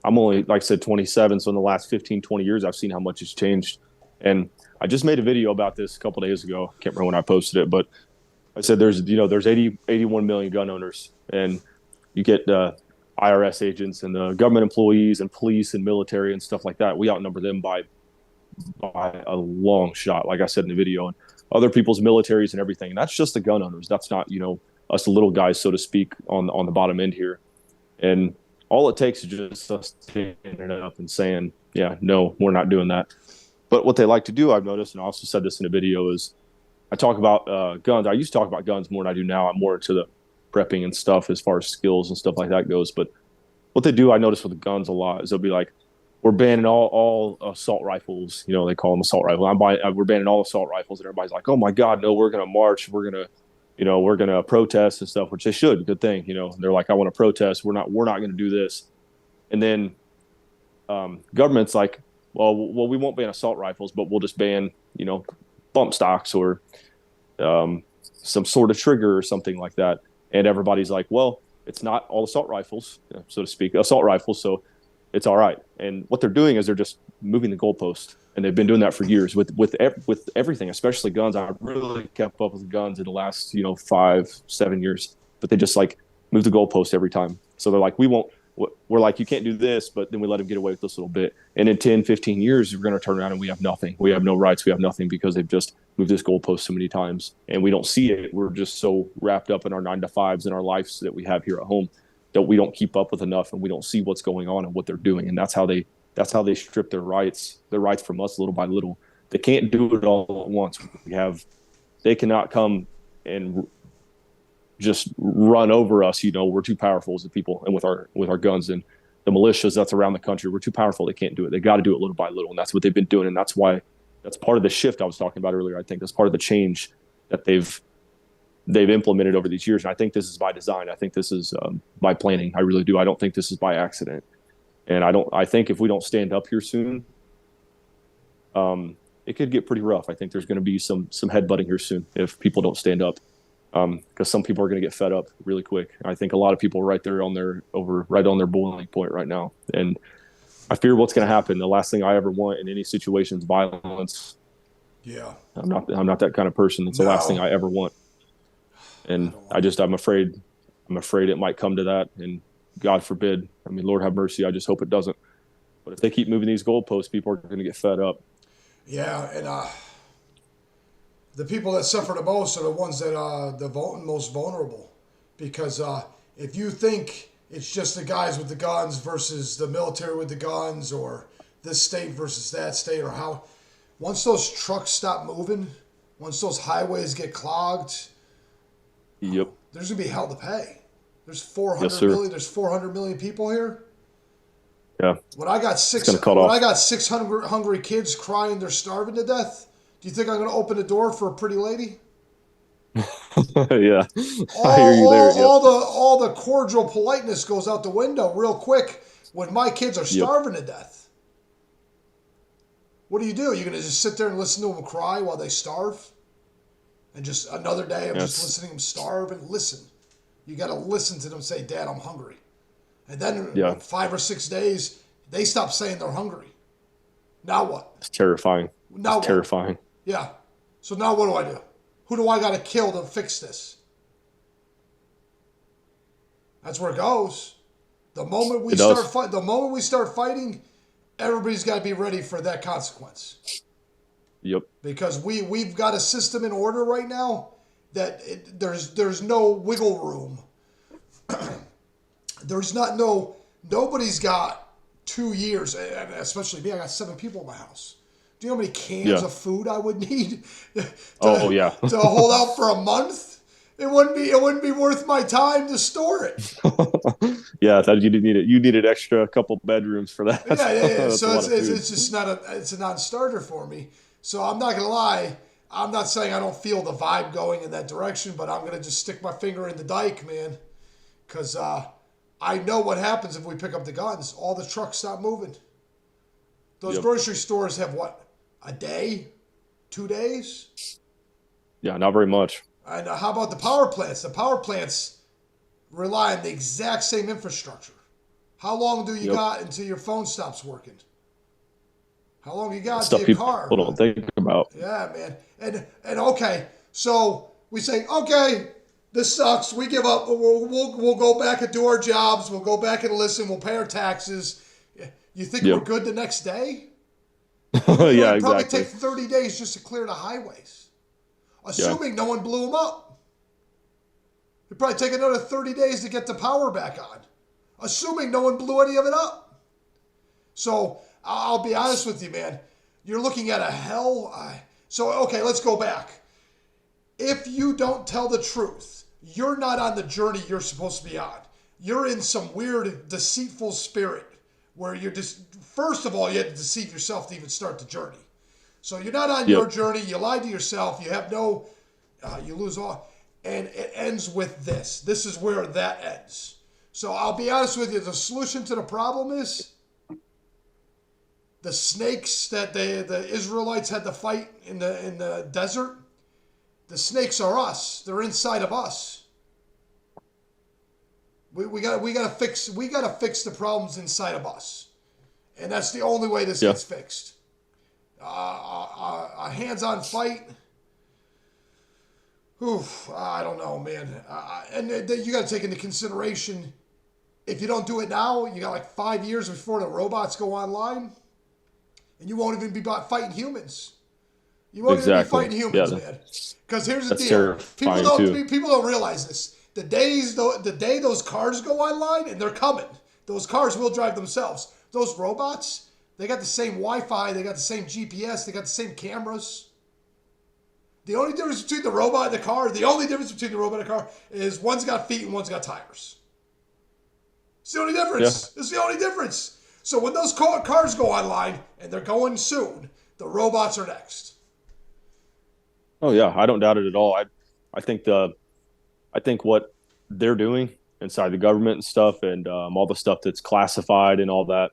I'm only, like I said, 27. So in the last 15, 20 years, I've seen how much it's changed. And I just made a video about this a couple of days ago. Can't remember when I posted it, but I said there's 81 million gun owners, and you get IRS agents and government employees and police and military and stuff like that. We outnumber them by a long shot, like I said in the video, and other people's militaries and everything. And that's just the gun owners. That's not, us little guys, so to speak, on the bottom end here. And all it takes is just us standing up and saying, yeah, no, we're not doing that. But what they like to do, I've noticed, and I also said this in a video, is I talk about guns. I used to talk about guns more than I do now. I'm more into the prepping and stuff as far as skills and stuff like that goes. But what they do, I notice with the guns a lot, is they'll be like, we're banning all assault rifles. They call them assault rifles. We're banning all assault rifles, and everybody's like, oh my God, no, we're going to march. We're going to protest and stuff, which they should. Good thing. They're like, I want to protest. We're not going to do this. And then government's like, well, we won't ban assault rifles, but we'll just ban, bump stocks or some sort of trigger or something like that. And everybody's like, well, it's not all assault rifles, so to speak, assault rifles. So it's all right. And what they're doing is they're just moving the goalpost. And they've been doing that for years with everything, especially guns. I really kept up with guns in the last, 5-7 years, but they just like move the goalpost every time. So they're like, we're like, you can't do this, but then we let them get away with this little bit. And in 10, 15 years, we're going to turn around and we have nothing. We have no rights. We have nothing because they've just moved this goalpost so many times and we don't see it. We're just so wrapped up in our 9-to-5s and our lives that we have here at home that we don't keep up with enough and we don't see what's going on and what they're doing. And that's how they strip their rights from us little by little. They can't do it all at once. They cannot come and just run over us. We're too powerful as a people, and with our guns and the militias that's around the country, we're too powerful. They can't do it. They got to do it little by little, and that's what they've been doing. And that's part of the shift I was talking about earlier. I think that's part of the change that they've implemented over these years. And I think this is by design. I think this is by planning. I really do. I don't think this is by accident. And I think if we don't stand up here soon, it could get pretty rough. I think there's going to be some headbutting here soon if people don't stand up, because some people are going to get fed up really quick. I think a lot of people are right on their boiling point right now. And I fear what's going to happen. The last thing I ever want in any situation is violence. Yeah. I'm not that kind of person. It's the last thing I ever want. And I'm afraid it might come to that. And God forbid. I mean, Lord have mercy. I just hope it doesn't. But if they keep moving these goalposts, people are going to get fed up. Yeah, and the people that suffer the most are the ones that are the most vulnerable. Because if you think it's just the guys with the guns versus the military with the guns, or this state versus that state, or how, once those trucks stop moving, once those highways get clogged, yep, there's going to be hell to pay. There's Yes, 400 million people here. Yeah. When I got 600 hungry kids crying they're starving to death, do you think I'm going to open the door for a pretty lady? Yeah. I hear you there. Yep. All the cordial politeness goes out the window real quick when my kids are starving to death. What do? You're going to just sit there and listen to them cry while they starve? And just another day of just listening to them starve and listen. You got to listen to them say, Dad, I'm hungry. And then in 5 or 6 days, they stop saying they're hungry. Now what? It's terrifying. Terrifying. Yeah. So now what do I do? Who do I got to kill to fix this? That's where it goes. The moment we start fighting, everybody's got to be ready for that consequence. Yep. Because we've got a system in order right now that there's no wiggle room There's nobody's got 2 years, and especially me. I got 7 people in my house. Do you know how many cans Yeah. of food I would need Oh yeah. to hold out for a month? It wouldn't be worth my time to store it. Yeah, I thought you did need it. You needed extra couple bedrooms for that. Yeah. That's a So lot of food. it's just not it's a non-starter for me. So I'm not gonna lie. I'm not saying I don't feel the vibe going in that direction, but I'm gonna just stick my finger in the dike, man, because I know what happens if we pick up the guns. All the trucks stop moving. Those Yep. grocery stores have what, a day, 2 days, Yeah, not very much. and how about the power plants? The power plants rely on the exact same infrastructure. How long do you Yep. got until your phone stops working? How long you got until Stuff your people car? don't think about. Yeah, man. And okay, so we say, okay, this sucks. We give up. We'll go back and do our jobs. We'll go back and listen. We'll pay our taxes. You think we're Yep. good the next day? Yeah, It'd probably exactly. take 30 days just to clear the highways, Yeah. assuming no one blew them up. It'd probably take another 30 days to get the power back on, assuming no one blew any of it up. So I'll be honest with you, man. You're looking at a hell. So, okay, let's go back. If you don't tell the truth, you're not on the journey you're supposed to be on. You're in some weird, deceitful spirit where you're just, first of all, you had to deceive yourself to even start the journey. So you're not on your Yep. journey. You lied to yourself. You have no, you lose all. And it ends with this. This is where that ends. So I'll be honest with you. The solution to the problem is the snakes that the Israelites had to fight in the desert. The snakes are us. They're inside of us. We gotta fix the problems inside of us, and that's the only way this Yeah. gets fixed. A hands-on fight. Oof, I don't know, man. And then you got to take into consideration, if you don't do it now, you got like 5 years before the robots go online, and you won't even be fighting humans. You won't even be Exactly. fighting humans, Yeah. man. Because here's the That's deal: terrifying too. people don't realize this. The day those cars go online, and they're coming, those cars will drive themselves. Those robots, they got the same Wi-Fi, they got the same GPS, they got the same cameras. The only difference between the robot and the car, is one's got feet and one's got tires. It's the only difference. Yeah. It's the only difference. So when those cars go online, and they're going soon, the robots are next. Oh yeah, I don't doubt it at all. I think I think what they're doing inside the government and stuff, and all the stuff that's classified and all that,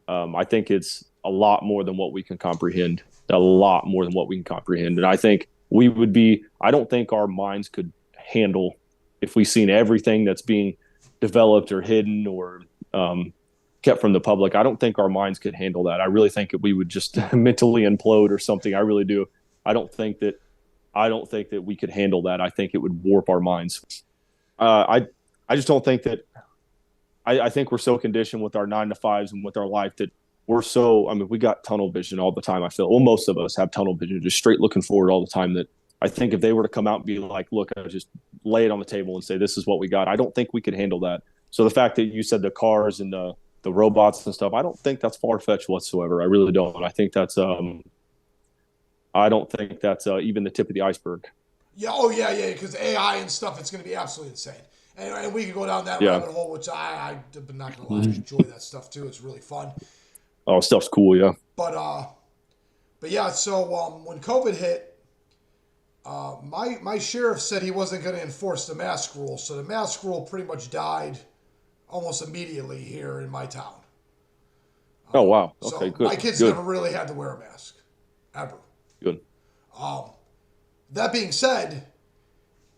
I think it's a lot more than what we can comprehend. A lot more than what we can comprehend. And I think we would be. I don't think our minds could handle if we seen everything that's being developed or hidden or kept from the public. I don't think our minds could handle that. I really think that we would just mentally implode or something. I really do. I don't think that. I don't think that we could handle that. I think it would warp our minds. I just don't think that. I think we're so conditioned with our 9 to 5s and with our life that we're so. I mean, we got tunnel vision all the time. I feel. Well, most of us have tunnel vision, just straight looking forward all the time. That I think if they were to come out and be like, "Look, I just lay it on the table and say this is what we got," I don't think we could handle that. So the fact that you said the cars and the robots and stuff, I don't think that's far fetched whatsoever. I really don't. I think that's. I don't think that's even the tip of the iceberg. Yeah, oh yeah, because AI and stuff, it's going to be absolutely insane. And we could go down that Yeah. rabbit hole, which I'm not going to lie, I enjoy that stuff too. It's really fun. Oh, stuff's cool. Yeah. But yeah, so when COVID hit, my sheriff said he wasn't going to enforce the mask rule, so the mask rule pretty much died almost immediately here in my town. Oh wow. So Okay. Good. my kids Good. never really had to wear a mask, ever. Good. That being said,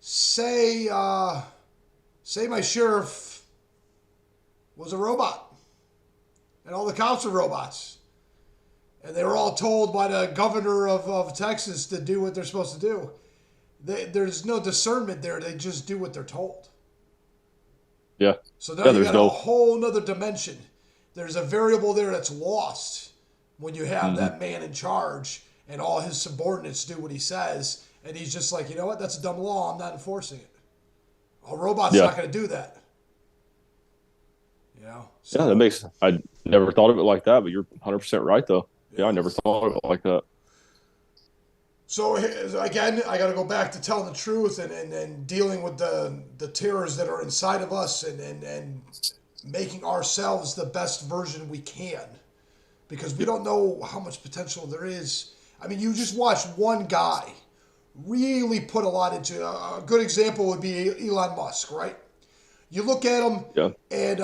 say my sheriff was a robot, and all the cops are robots, and they were all told by the governor of Texas to do what they're supposed to do. There's no discernment there. They just do what they're told. Yeah. So now Yeah, you there's got no. a whole nother dimension. There's a variable there that's lost when you have that man in charge and all his subordinates do what he says, and he's just like, you know what? That's a dumb law. I'm not enforcing it. A robot's Yeah. not going to do that. Yeah. Yeah, So I never thought of it like that, but you're 100% right though. Yeah, I yeah. never thought of it like that. So again, I got to go back to telling the truth and dealing with the terrors that are inside of us and making ourselves the best version we can, because we Yep. don't know how much potential there is. I mean, you just watch one guy really put a lot into it. A good example would be Elon Musk, right? You look at him, Yeah. and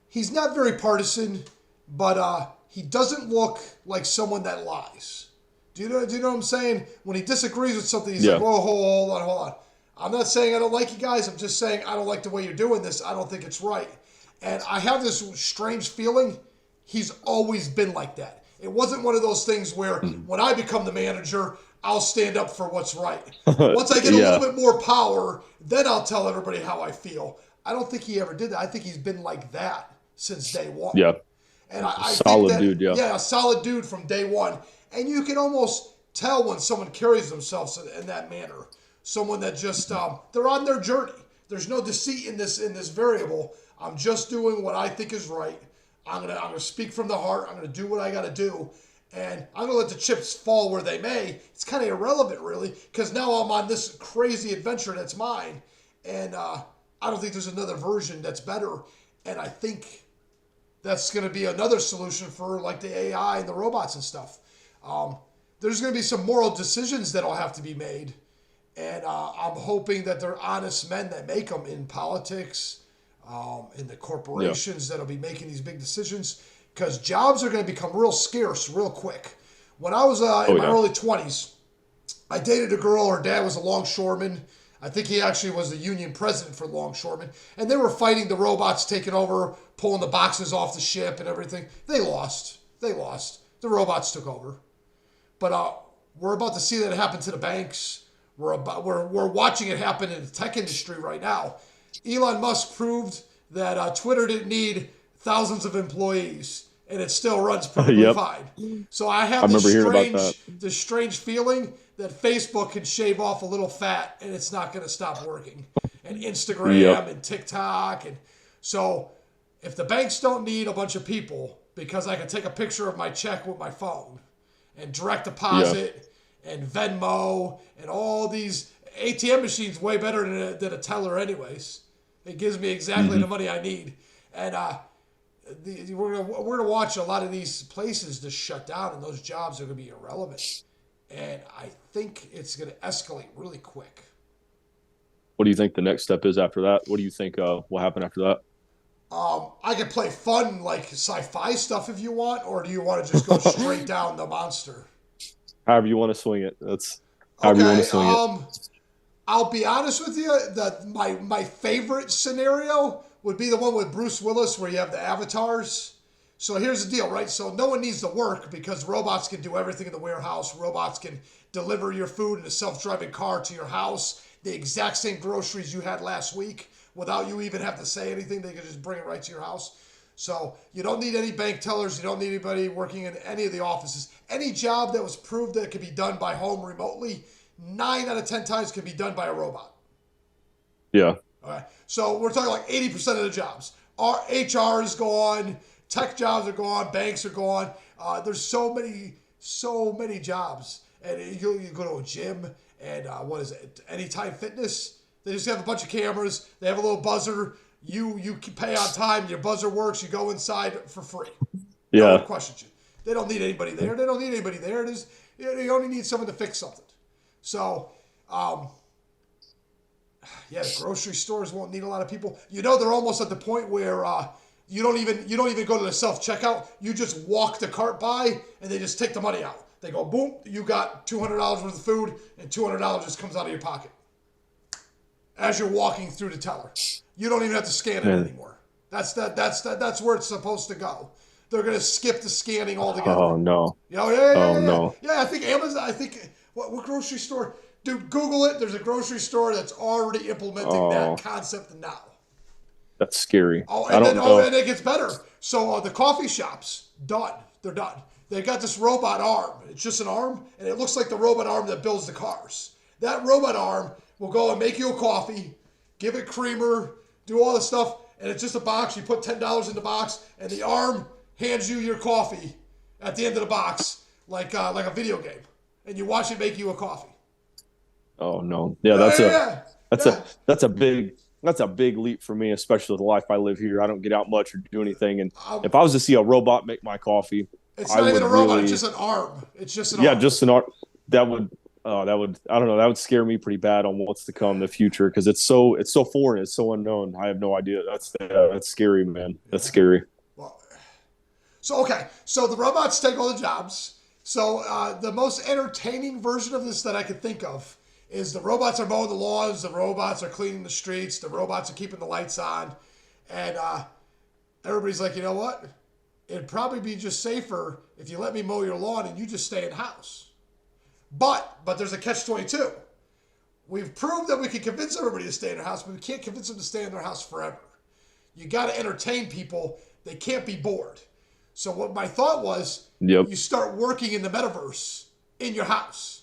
he's not very partisan, but he doesn't look like someone that lies. Do you know what I'm saying? When he disagrees with something, he's like, Yeah. "Whoa, hold on. I'm not saying I don't like you guys. I'm just saying I don't like the way you're doing this. I don't think it's right." And I have this strange feeling he's always been like that. It wasn't one of those things where Mhm. when I become the manager, I'll stand up for what's right. Once I get a little Yeah. bit more power, then I'll tell everybody how I feel. I don't think he ever did that. I think he's been like that since day one. Yeah. And I think Solid that, dude. Yeah. yeah, a solid dude from day one. And you can almost tell when someone carries themselves in that manner. Someone that just, they're on their journey. There's no deceit in this variable. I'm just doing what I think is right. I'm gonna speak from the heart. I'm gonna do what I gotta do, and I'm gonna let the chips fall where they may. It's kind of irrelevant, really, because now I'm on this crazy adventure that's mine, and I don't think there's another version that's better. And I think that's going to be another solution for like the AI and the robots and stuff. Um, there's going to be some moral decisions that'll have to be made, and I'm hoping that they're honest men that make them in politics, in the Yeah. corporations that'll be making these big decisions, because jobs are going to become real scarce real quick. When I was in Oh my yeah. early 20s, I dated a girl. Her dad was a longshoreman. I think he actually was the union president for longshoremen. And they were fighting the robots taking over, pulling the boxes off the ship and everything. They lost. They lost. The robots took over. But we're about to see that happen to the banks. We're watching it happen in the tech industry right now. Elon Musk proved that Twitter didn't need thousands of employees, and it still runs perfectly Yep. fine. So I I have remember hearing about that. this strange feeling that Facebook can shave off a little fat, and it's not going to stop working. And Yep. Instagram and TikTok, and so if the banks don't need a bunch of people because I can take a picture of my check with my phone and direct Yeah. deposit and Venmo and all these ATM machines way better than a teller anyways. It gives me exactly Hmm. the money I need. And we're gonna watch a lot of these places just shut down, and those jobs are gonna be irrelevant. And I think it's gonna escalate really quick. What do you think the next step is after that? What do you think will happen after that? I could play fun like sci-fi stuff if you want, or do you want to just go straight down the monster? However you want to swing it. That's however you want to Okay. swing it. I'll be honest with you. That my favorite scenario would be the one with Bruce Willis, where you have the avatars. So here's the deal, right? So no one needs to work because robots can do everything in the warehouse. Robots can deliver your food in a self-driving car to your house, the exact same groceries you had last week, without you even have to say anything. They can just bring it right to your house. So you don't need any bank tellers. You don't need anybody working in any of the offices. Any job that was proved that it could be done by home remotely, 9 out of 10 times can be done by a robot. Yeah. All right. So we're talking like 80% of the jobs. Our HR is gone. Tech jobs are gone. Banks are gone. There's so many jobs. And you go to a gym and what is it? Anytime Fitness. They just have a bunch of cameras. They have a little buzzer. You pay on time. Your buzzer works. You go inside for free. No one Yeah. questions you. They don't need anybody there. They don't need anybody there. It is, you only need someone to fix something. So, yeah, the grocery stores won't need a lot of people. You know, they're almost at the point where you don't even go to the self checkout. You just walk the cart by, and they just take the money out. They go boom. You got $200 worth of food, and $200 just comes out of your pocket as you're walking through the teller. You don't even have to scan it Man. anymore. That's where it's supposed to go. They're gonna skip the scanning altogether. Oh no. Yeah, yeah. Oh no. Yeah, I think Amazon. I think what grocery store? Dude, Google it. There's a grocery store that's already implementing that Oh, concept now. that's scary. Oh, I don't know. and it gets better. So the coffee shops done. They're done. They got this robot arm. It's just an arm, and it looks like the robot arm that builds the cars. That robot arm will go and make you a coffee, give it creamer, do all this stuff, and it's just a box. You put $10 in the box, and the arm hands you your coffee at the end of the box, like a video game, and you watch it make you a coffee. Oh no. Yeah, Yeah, yeah, that's yeah. a big leap for me, especially with the life I live here. I don't get out much or do anything. And Um, if I was to see a robot make my coffee, it's I not even a would robot. It's really, just an arm. It's just an yeah, arm. just an art that would I don't know, that would scare me pretty bad on what's to come in the future because it's so foreign, it's so unknown. I have no idea. That's scary, man. That's scary. Well, so okay, so the robots take all the jobs. So the most entertaining version of this that I could think of is the robots are mowing the lawns, the robots are cleaning the streets, the robots are keeping the lights on, and everybody's like, you know what? It'd probably be just safer if you let me mow your lawn and you just stay in the house. But there's a catch-22. We've proved that we can convince everybody to stay in their house, but we can't convince them to stay in their house forever. You got to entertain people. They can't be bored. So what my thought was, Yep. you start working in the metaverse in your house.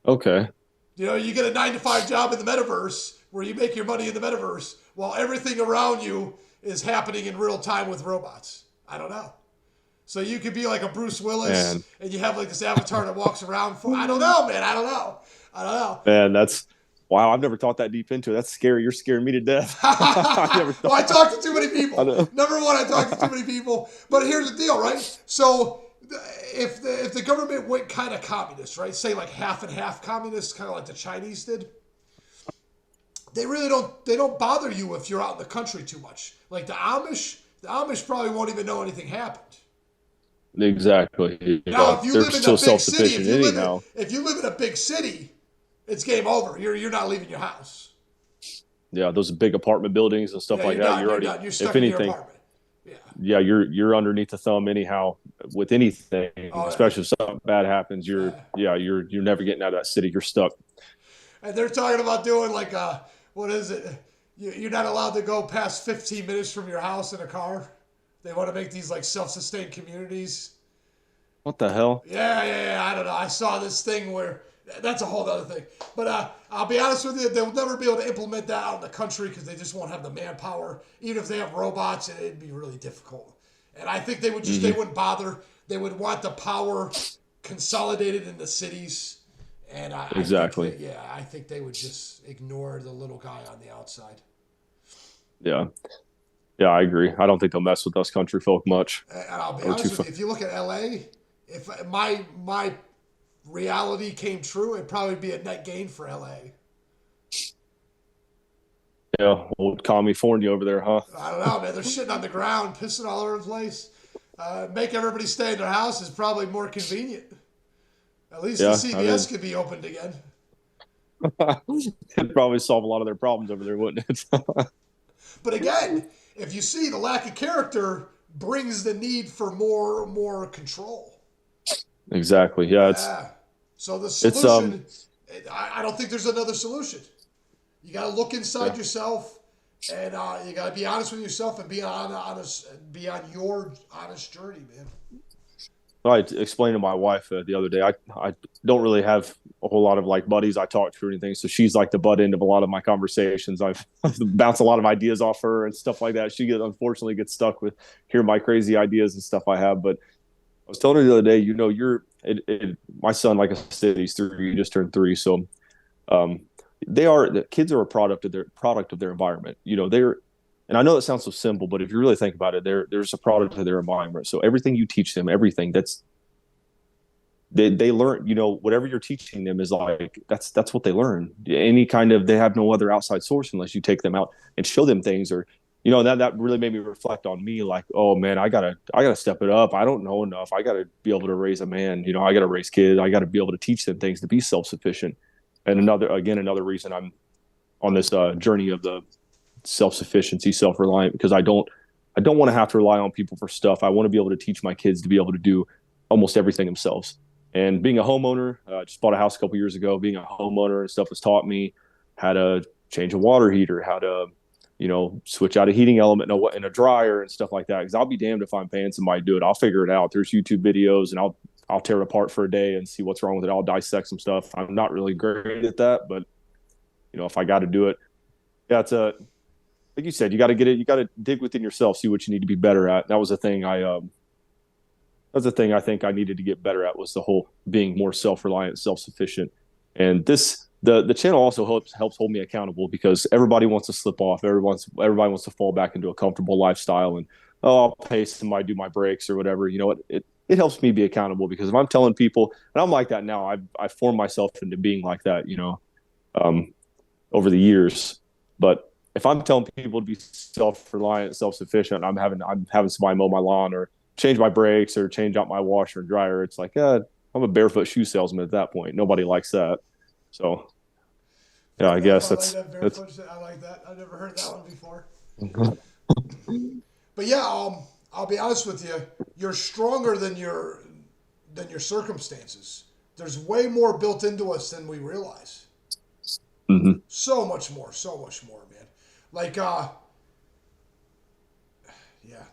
Okay. You know, you get a 9 to 5 job in the metaverse where you make your money in the metaverse while everything around you is happening in real time with robots. I don't know. So you could be like a Bruce Willis, Man. and you have like this avatar that walks around. I don't know, man. I don't know. I don't know. Man, that's wow, I've never thought that deep into it. That's scary. You're scaring me to death. I never Well, I thought. talk to too many I people. know. Number one, I talk to too many people. But here's the deal, right? So if the government went kind of communist, right? Say like half and half communist, kind of like the Chinese did. They really don't bother you if you're out in the country too much. Like the Amish probably won't even know anything happened. Exactly. Now, Yeah. if you They're live in a so big city, self-sufficient anyhow. if you live in a big city, it's game over. You're not leaving your house. Yeah, those big apartment buildings and stuff Yeah, like you're that. done. You're You're already, done. You're if stuck in your anything, apartment. Yeah. yeah, you're underneath the thumb anyhow with anything, Oh yeah. especially if something bad happens. Yeah. You're never getting out of that city. You're stuck. And they're talking about doing like what is it? You're not allowed to go past 15 minutes from your house in a car. They want to make these like self-sustained communities. What the hell? Yeah. I don't know. I saw this thing where that's a whole other thing. But I'll be honest with you, they'll never be able to implement that out in the country because they just won't have the manpower. Even if they have robots, it'd be really difficult. And I think they would they wouldn't bother. They would want the power consolidated in the cities. And Exactly. I think they would just ignore the little guy on the outside. Yeah. Yeah, I agree. I don't think they'll mess with us country folk much. And I'll be Or honest too with you, if you look at LA, if my reality came true, it'd probably be a net gain for LA. Yeah, old California over there, huh? I don't know, man. They're shitting on the ground, pissing all over the place. Make everybody stay in their house is probably more convenient. At least the Yeah, CVS could be opened again. It'd probably solve a lot of their problems over there, wouldn't it? But again, if you see the lack of character brings the need for more control. Exactly. Yeah, it's So the solution, I don't think there's another solution. You got to look inside yourself, and you got to be honest with yourself and be on your honest journey, man. I explained to my wife the other day. I don't really have a whole lot of like buddies I talk to or anything, so she's like the butt end of a lot of my conversations. I've bounced a lot of ideas off her and stuff like that. She unfortunately gets stuck with hear my crazy ideas and stuff I have. But I was telling her the other day, you know, my son, like I said, he's 3, he just turned 3, so the kids are a product of their environment. You know, and I know it sounds so simple, but if you really think about it, there's a product of their environment. So everything you teach them, everything they learn, you know, whatever you're teaching them is like that's what they learn. They have no other outside source unless you take them out and show them things. Or you know, that really made me reflect on me, like, oh man, I gotta step it up. I don't know enough. I gotta be able to raise a man. You know, I gotta raise kids. I gotta be able to teach them things to be self-sufficient. And another reason I'm on this journey of the self-sufficiency, self-reliant, because I don't want to have to rely on people for stuff. I want to be able to teach my kids to be able to do almost everything themselves. And being a homeowner, just bought a house a couple years ago. Being a homeowner and stuff has taught me how to change a water heater, how to, you know, switch out a heating element in a dryer and stuff like that. Because I'll be damned if I'm paying somebody to do it. I'll figure it out. There's YouTube videos, and I'll tear it apart for a day and see what's wrong with it. I'll dissect some stuff. I'm not really great at that, but you know, if I got to do it, yeah, like you said, you got to get it. You got to dig within yourself, see what you need to be better at. That was the thing that's the thing I think I needed to get better at, was the whole being more self-reliant, self-sufficient. And the channel also helps hold me accountable, because everybody wants to slip off. Everybody wants to fall back into a comfortable lifestyle, and oh, I'll pay somebody do my breaks or whatever. You know, it helps me be accountable, because if I'm telling people, and I'm like that now, I formed myself into being like that, you know, um, over the years. But if I'm telling people to be self-reliant, self-sufficient, I'm having somebody mow my lawn or change my brakes or change out my washer and dryer, it's like, I'm a barefoot shoe salesman at that point. Nobody likes that. So yeah, Fair I enough. guess I like that that's barefoot. I like that. I've never heard that one before. But yeah, I'll be honest with you. You're stronger than your circumstances. There's way more built into us than we realize. mm-hmm. So much more, man. Like, yeah,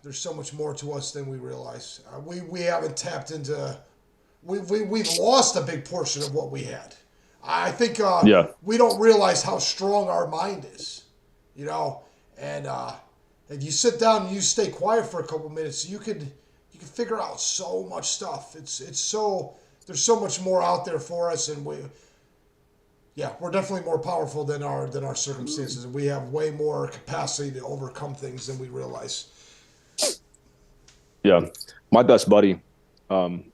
there's so much more to us than we realize. We haven't tapped into. We've lost a big portion of what we had. I think Yeah, we don't realize how strong our mind is, you know. And if you sit down and you stay quiet for a couple minutes, you can figure out so much stuff. It's so there's so much more out there for us, and we're definitely more powerful than our circumstances, and we have way more capacity to overcome things than we realize. yeah. My best buddy, um,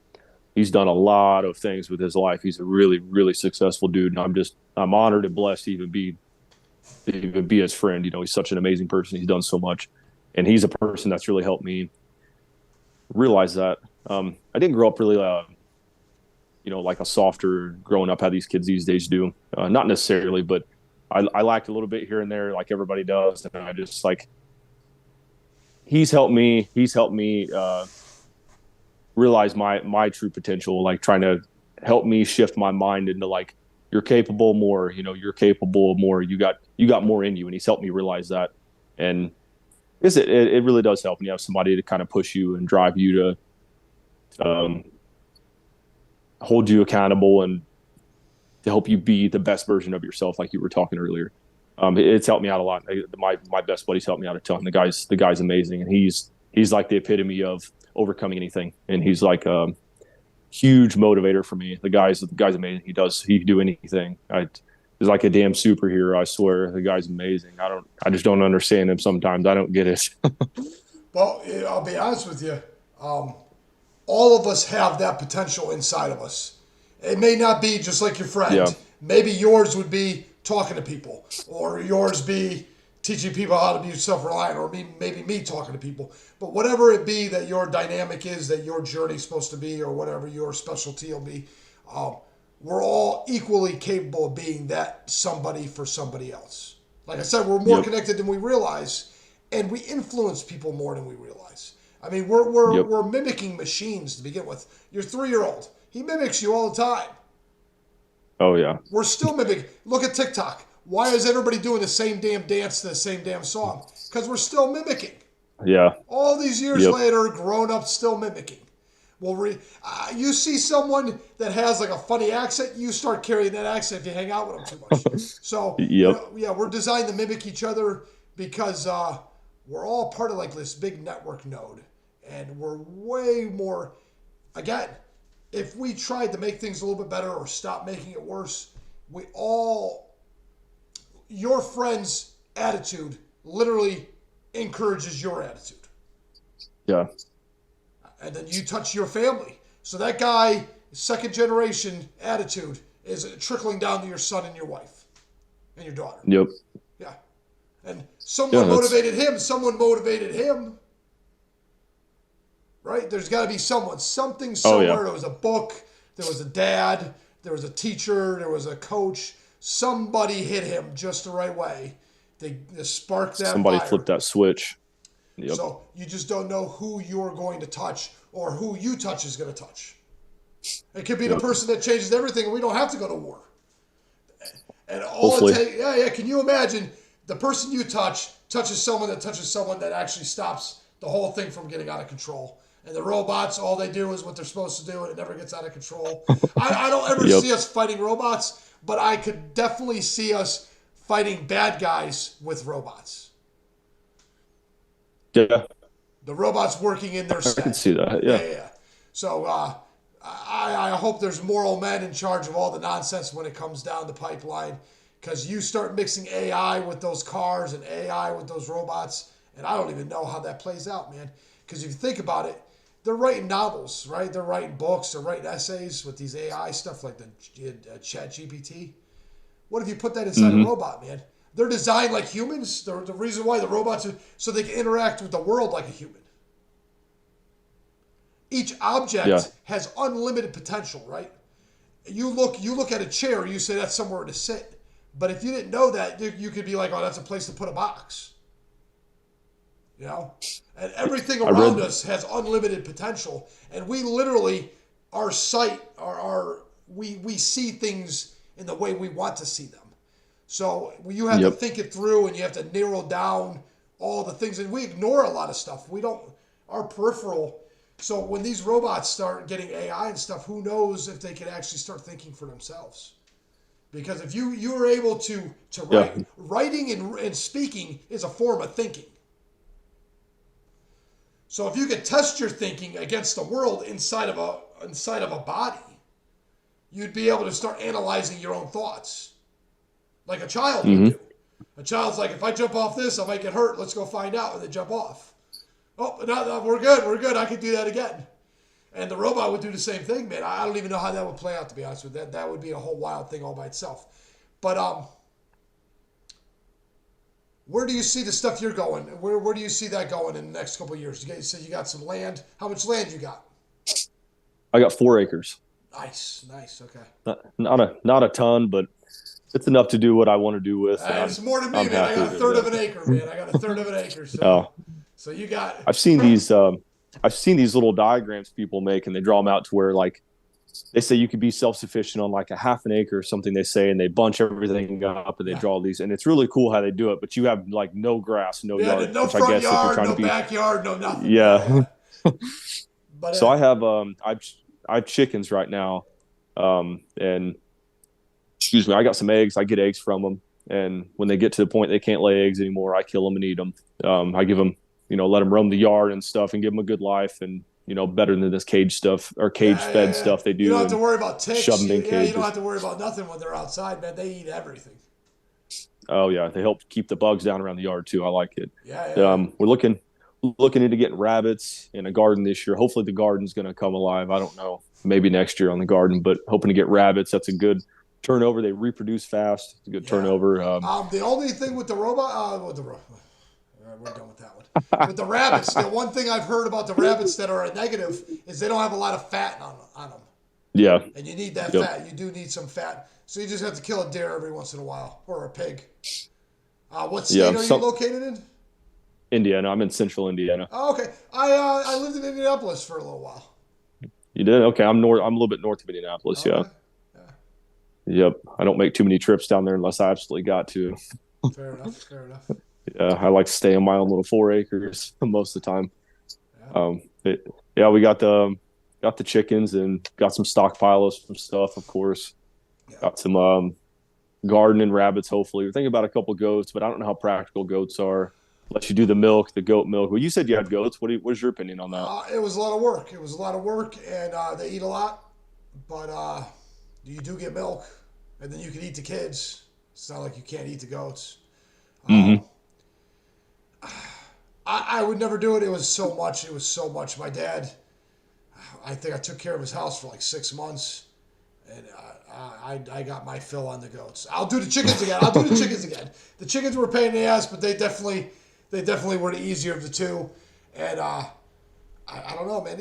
he's done a lot of things with his life. He's a really, really successful dude, and I'm honored and blessed to even be his friend. You know, he's such an amazing person. He's done so much, and he's a person that's really helped me realize that. I didn't grow up really, you know, like a softer growing up how these kids these days do. Not necessarily, but I lacked a little bit here and there, like everybody does, and I just like he's helped me. He's helped me realize my true potential, like trying to help me shift my mind into like, you're capable more, you know, you're capable more, you got more in you. And he's helped me realize that. And it really does help when you have somebody to kind of push you and drive you to hold you accountable and to help you be the best version of yourself, like you were talking earlier. It's helped me out a lot. My best buddies helped me out a ton. The guy's amazing, and he's like the epitome of overcoming anything, and he's like a huge motivator for me. The guy's amazing. He can do anything. He's like a damn superhero. I swear, the guy's amazing. I just don't understand him sometimes. I don't get it. Well, I'll be honest with you. Um, all of us have that potential inside of us. It may not be just like your Yeah, friend. Maybe yours would be talking to people, or yours be teaching people how to be self-reliant, or maybe me talking to people. But whatever it be that your dynamic is, that your journey's supposed to be, or whatever your specialty will be, um, we're all equally capable of being that somebody for somebody else. Like I said, we're more yep, connected than we realize, and we influence people more than we realize. I mean, we're yep. we're mimicking machines to begin with. Your 3-year-old, he mimics you all the time. Oh yeah, We're still mimicking. Look at TikTok. Why is everybody doing the same damn dance to the same damn song? Because we're still mimicking. yeah, All these years yep. later, grown up still mimicking. Well, you see someone that has like a funny accent, you start carrying that accent if you hang out with them too much. So, Yep. yeah, we're designed to mimic each other because we're all part of like this big network node. And we're way more, again, if we tried to make things a little bit better or stop making it worse, we all, your friend's attitude literally encourages your attitude. Yeah. And then you touch your family. So that guy, second generation attitude, is trickling down to your son and your wife and your daughter. Yep. Yeah. And Yeah. someone motivated him, right? There's got to be something Oh yeah. somewhere. There was a book, there was a dad, there was a teacher, there was a coach. Somebody hit him just the right way. They sparked that Somebody fire. flipped that switch. Yep. So you just don't know who you're going to touch or who you touch is going to touch. It could be the Yep. person that changes everything, and we don't have to go to war. And all Hopefully. it takes, yeah. Can you imagine the person you touches someone that actually stops the whole thing from getting out of control? And the robots, all they do is what they're supposed to do, and it never gets out of control. I don't ever Yep. see us fighting robots, but I could definitely see us fighting bad guys with robots. Yeah, The robots working in their I can stead. see that. Yeah, Yeah. yeah, yeah. So I hope there's moral men in charge of all the nonsense when it comes down the pipeline, because you start mixing AI with those cars and AI with those robots, and I don't even know how that plays out, man. Because if you think about it, they're writing novels, right? They're writing books, they're writing essays with these AI stuff like the Chat GPT. What if you put that inside a Hmm. robot, man? They're designed like humans. The reason why the robots are so they can interact with the world like a human. Each Yeah. object has unlimited potential, right? You look at a chair, you say that's somewhere to sit. But if you didn't know that, you could be like, oh, that's a place to put a box. You know? And everything I around read. us has unlimited potential. And we literally, our sight, we see things in the way we want to see them. So you have to Yep. think it through and you have to narrow down all the things. And we ignore a lot of stuff. We don't, our peripheral. So when these robots start getting AI and stuff, who knows if they can actually start thinking for themselves? Because if you are able to Yeah. writing and speaking is a form of thinking. So if you could test your thinking against the world inside of a body, you'd be able to start analyzing your own thoughts like a child would Hmm. do. A child's like, if I jump off this, I might get hurt. Let's go find out, and they jump off. Oh, no, we're good. We're good. I can do that again. And the robot would do the same thing, man. I don't even know how that would play out, to be honest with you. That would be a whole wild thing all by itself. But where do you see the stuff you're going? Where do you see that going in the next couple of years? You said you got some land. How much land you got? I got 4 acres. Nice, nice. Okay. Not a ton, but it's enough to do what I want to do with, and It's more than me, I'm man. I happy got a with third of it. an acre, man. I got a third of an acre. So, Oh, so you got. I've seen these. I've seen these little diagrams people make, and they draw them out to where like they say you could be self sufficient on like a half an acre or something. They say, and they bunch everything up, and they Yeah. draw these, and it's really cool how they do it. But you have like no grass, no Yeah, yard, no which I front guess if you're yard, trying to no be, backyard, no nothing. Yeah, yeah. yeah. But So I have chickens right now, and excuse me, I got some eggs. I get eggs from them, and when they get to the point they can't lay eggs anymore, I kill them and eat them. I give them, let them roam the yard and stuff, and give them a good life, and better than this cage stuff or cage yeah, yeah, fed yeah. stuff they You don't do, have to and worry about shove ticks. them in You don't have cages. to worry about nothing when they're outside, man. They eat everything. Oh yeah, they help keep the bugs down around the yard too. I like it. Yeah, yeah, yeah. We're looking into getting rabbits in a garden this year. Hopefully the garden's going to come alive. I don't know, maybe next year on the garden, but hoping to get rabbits. That's a good turnover. They reproduce fast. It's a good Yeah. turnover. The only thing with the robot, we're done with that one. With the rabbits, the one thing I've heard about the rabbits that are a negative is they don't have a lot of fat on them, Yeah. and you need that Yep. fat. You do need some fat, so you just have to kill a deer every once in a while or a pig. What state Yeah. are you located in? Indiana. I'm in central Indiana. Oh, okay. I lived in Indianapolis for a little while. You did? Okay. I'm north. I'm a little bit north of Indianapolis. Yeah. Okay. Yeah. Yep. I don't make too many trips down there unless I absolutely got to. Fair enough. Fair enough. Yeah. I like to stay in my own little 4 acres most of the time. Yeah. Yeah, we got the chickens and got some stockpile of some stuff, of course. Yeah. Got some garden and rabbits, hopefully. We're thinking about a couple goats, but I don't know how practical goats are. Unless you do the milk, the goat milk. Well, you said you had goats. What's your opinion on that? It was a lot of work. It was a lot of work, and they eat a lot, but you do get milk, and then you can eat the kids. It's not like you can't eat the goats. Mm-hmm. Um, I would never do it. It was so much. It was so much. My dad, I think I took care of his house for like 6 months, and I got my fill on the goats. I'll do the chickens again. I'll do the chickens again. The chickens were a pain in the ass, but they definitely were the easier of the two. And I don't know, man.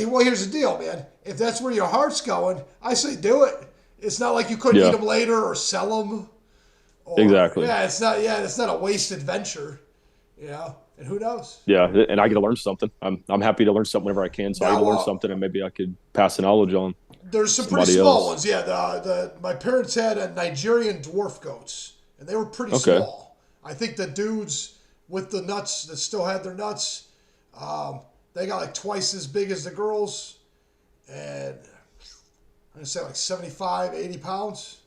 Well, here's the deal, man. If that's where your heart's going, I say do it. It's not like you couldn't eat Yeah, them later or sell them, or exactly. yeah, it's not a wasted venture, And who knows? Yeah, and I get to learn something. I'm happy to learn something whenever I can. So I get to Now, learn something, and maybe I could pass the knowledge on there's some pretty somebody small else. ones. Yeah, my parents had a Nigerian dwarf goats, and they were pretty Okay. small. I think the dudes with the nuts that still had their nuts, they got like twice as big as the girls, and I'm gonna say like 75, 80 pounds.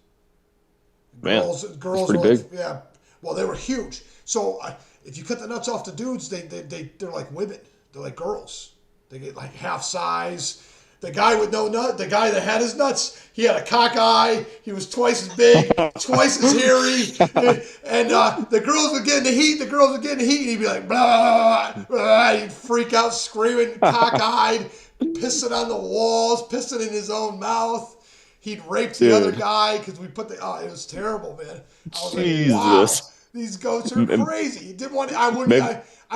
Man, Girls, that's girls pretty were like, big. yeah, well, they were huge. So if you cut the nuts off the dudes, they're like women. They're like girls. They get like half size. The guy with no nut, the guy that had his nuts, he had a cock eye. He was twice as big, twice as hairy. And the girls would get in the heat. The girls would get in the heat. And he'd be like, blah, blah, blah. He'd freak out, screaming, cock-eyed, pissing on the walls, pissing in his own mouth. He'd rape the other guy because we put the. Oh, it was terrible, man. I was like, wow, these goats are crazy. He didn't want. I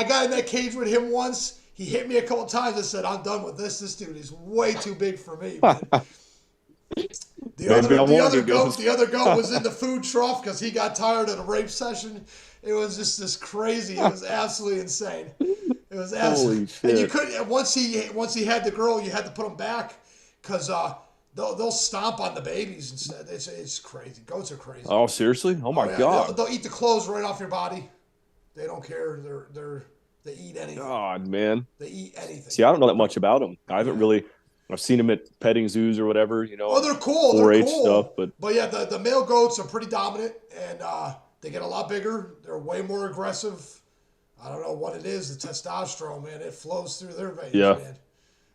got in that cage with him once. He hit me a couple times and said, I'm done with this. This dude is way too big for me. The other goat was in the food trough because he got tired of the rape session. It was just this crazy. It was absolutely insane. It was absolutely. And you couldn't once he had the girl, you had to put him back because they'll stomp on the babies instead. It's crazy. Goats are crazy. Oh, seriously? Oh my God! They'll eat the clothes right off your body. They don't care. They eat anything. God, man. They eat anything. See, I don't know that much about them. I haven't really. I've seen them at petting zoos or whatever, you know. Oh, they're cool. 4-H they're cool. Stuff, but yeah, the male goats are pretty dominant, and they get a lot bigger. They're way more aggressive. I don't know what it is. The testosterone, man, it flows through their veins, man.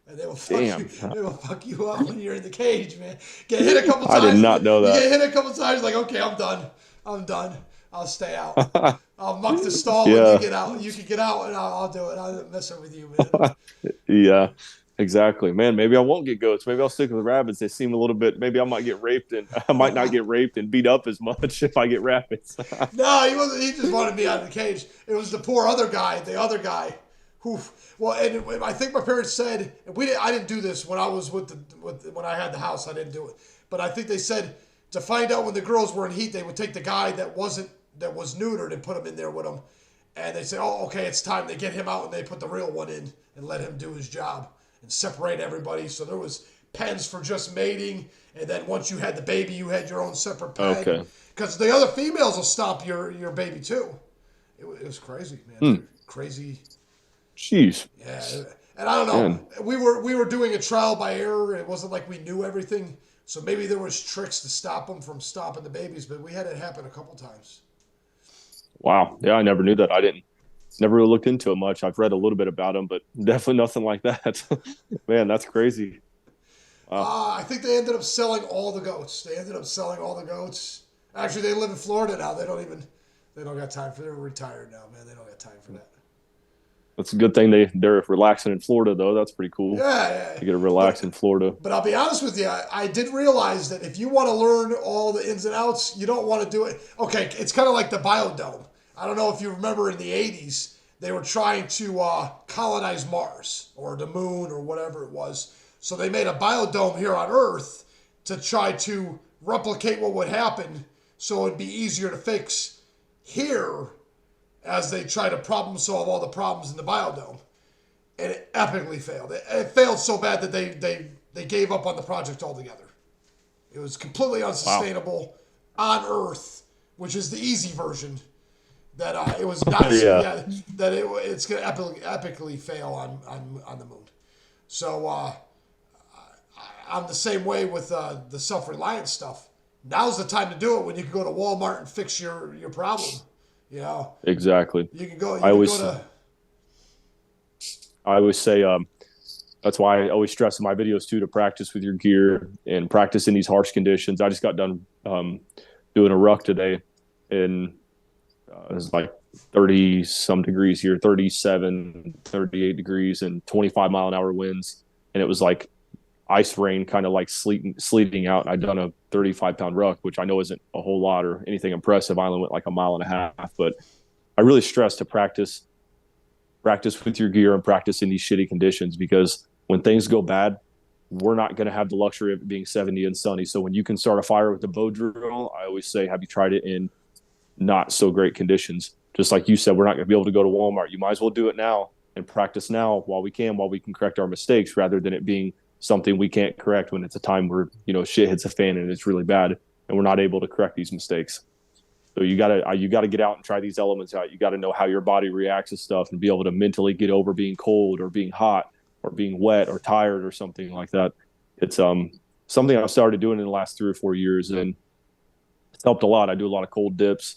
And they will fuck you up when you're in the cage, man. Get hit a couple times. I did not know that. You get hit a couple times, like, okay, I'm done. I'll stay out. I'll muck the stall when you get out. You can get out, and I'll do it. I'm messing with you, man. Yeah, exactly, man. Maybe I won't get goats. Maybe I'll stick with rabbits. They seem a little bit. Maybe I might get raped, and I might not get raped and beat up as much if I get rabbits. No, he wasn't. He just wanted me out of the cage. It was the poor other guy. The other guy, who. Well, and I think my parents said I didn't do this when I was when I had the house. I didn't do it, but I think they said to find out when the girls were in heat, they would take the guy that was neutered and put him in there with them. And they say, oh, okay, it's time. They get him out and they put the real one in and let him do his job and separate everybody. So there was pens for just mating. And then once you had the baby, you had your own separate pen. Okay. Because the other females will stomp your baby too. It was crazy, man. Crazy. Jeez. Yeah. And I don't know. Man. We were doing a trial by error. It wasn't like we knew everything. So maybe there was tricks to stop them from stomping the babies. But we had it happen a couple times. Wow. Yeah, I never knew that. I never really looked into it much. I've read a little bit about them, but definitely nothing like that. Man, that's crazy. I think they ended up selling all the goats. Actually, they live in Florida now. They don't got time for They're retired now, man. They don't got time for that. That's a good thing they're relaxing in Florida, though. That's pretty cool. Yeah. You get to relax in Florida. But I'll be honest with you, I did realize that if you want to learn all the ins and outs, you don't want to do it. Okay, it's kind of like the biodome. I don't know if you remember in the 80s, they were trying to colonize Mars or the moon or whatever it was. So they made a biodome here on Earth to try to replicate what would happen so it'd be easier to fix here as they try to problem solve all the problems in the biodome. And it epically failed. It failed so bad that they gave up on the project altogether. It was completely unsustainable on Earth, which is the easy version. That it was not. That it's going to epically fail on the moon. So I'm the same way with the self-reliant stuff. Now's the time to do it when you can go to Walmart and fix your problem. You know. Exactly. You can go. I always say that's why I always stress in my videos too to practice with your gear and practice in these harsh conditions. I just got done doing a ruck today, and it was like 30 some degrees here, 37, 38 degrees, and 25-mile-an-hour winds, and it was like ice rain, kind of like sleeting out. I'd done a 35-pound ruck, which I know isn't a whole lot or anything impressive. I only went like a mile and a half, but I really stress to practice with your gear and practice in these shitty conditions, because when things go bad, we're not going to have the luxury of it being 70 and sunny. So when you can start a fire with the bow drill, I always say, have you tried it in not so great conditions? Just like you said, we're not going to be able to go to Walmart. You might as well do it now and practice now while we can correct our mistakes, rather than it being something we can't correct when it's a time where, shit hits a fan and it's really bad and we're not able to correct these mistakes. So you gotta get out and try these elements out. You got to know how your body reacts to stuff and be able to mentally get over being cold or being hot or being wet or tired or something like that. It's something I've started doing in the last 3 or 4 years, and it's helped a lot. I do a lot of cold dips,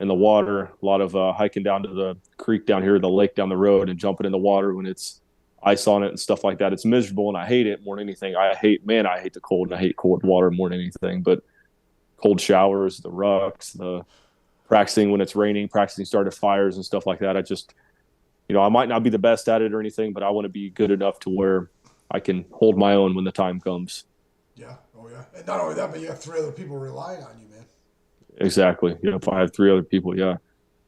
in the water, a lot of hiking down to the creek down here, the lake down the road, and jumping in the water when it's ice on it and stuff like that. It's miserable, and I hate it more than anything. I hate the cold, and I hate cold water more than anything. But cold showers, the rucks, the practicing when it's raining, practicing starting fires and stuff like that. I just, I might not be the best at it or anything, but I want to be good enough to where I can hold my own when the time comes. Yeah. Oh yeah. And not only that, but you have three other people relying on you, man. Exactly. If I have three other people, yeah.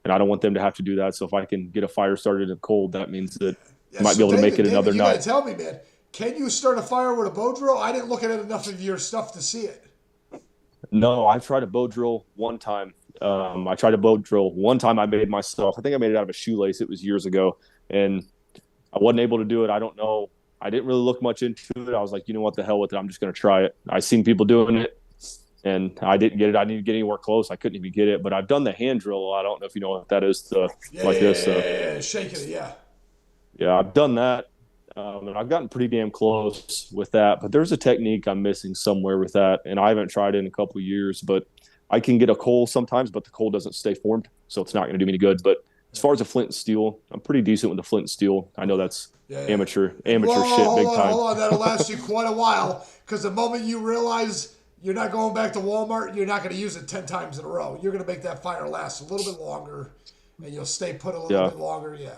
And I don't want them to have to do that. So if I can get a fire started in the cold, that means that I Yeah. might be So able to make it David, another you got night. to tell me, man. Can you start a fire with a bow drill? I didn't look at enough of your stuff to see it. No, I've tried a bow drill one time. I tried a bow drill one time I made myself. I think I made it out of a shoelace. It was years ago. And I wasn't able to do it. I don't know. I didn't really look much into it. I was like, you know what, the hell with it. I'm just going to try it. I seen people doing it, and I didn't get it. I didn't get anywhere close. I couldn't even get it. But I've done the hand drill. I don't know if you know what that is. Yeah, Like yeah, this. yeah, yeah, yeah. Shaking it, yeah. Yeah, I've done that. And I've gotten pretty damn close with that. But there's a technique I'm missing somewhere with that, and I haven't tried it in a couple of years. But I can get a coal sometimes, but the coal doesn't stay formed, so it's not going to do me any good. But as far as a flint and steel, I'm pretty decent with the flint and steel. I know that's Yeah, yeah. amateur Whoa, shit, big time. hold on. That'll last you quite a while because the moment you realize you're not going back to Walmart, you're not going to use it 10 times in a row. You're going to make that fire last a little bit longer and you'll stay put a little Yeah, bit longer. Yeah.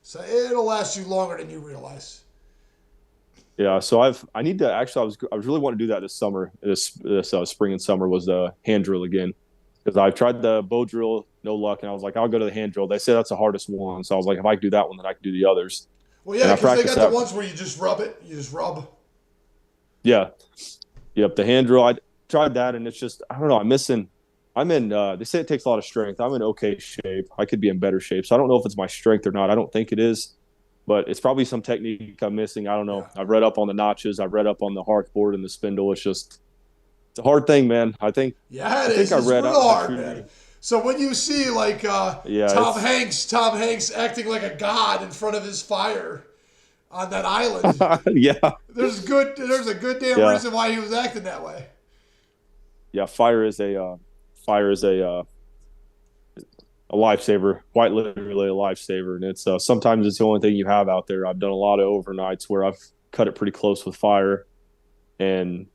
So it'll last you longer than you realize. yeah. So I need to actually. I was really wanting to do that this summer. This spring and summer was the hand drill again because I've tried the bow drill, no luck, and I was like, I'll go to the hand drill. They say that's the hardest one, so I was like, if I can do that one, then I can do the others. Well, And yeah, I because they practiced got the that. ones where you just rub it. You just rub. Yeah, yep. The hand drill. I tried that, and it's just I don't know. I'm missing. I'm in. They say it takes a lot of strength. I'm in okay shape. I could be in better shape. So I don't know if it's my strength or not. I don't think it is, but it's probably some technique I'm missing. I don't know. Yeah. I've read up on the notches. I've read up on the hark board and the spindle. It's a hard thing, man. Yeah, it I think is. I It's read. real I hard, truly, man. So when you see like yeah. It's Tom Hanks acting like a god in front of his fire on that island, yeah, there's a good damn yeah, reason why he was acting that way. yeah. Fire is a lifesaver, quite literally a lifesaver. And it's sometimes it's the only thing you have out there. I've done a lot of overnights where I've cut it pretty close with fire, and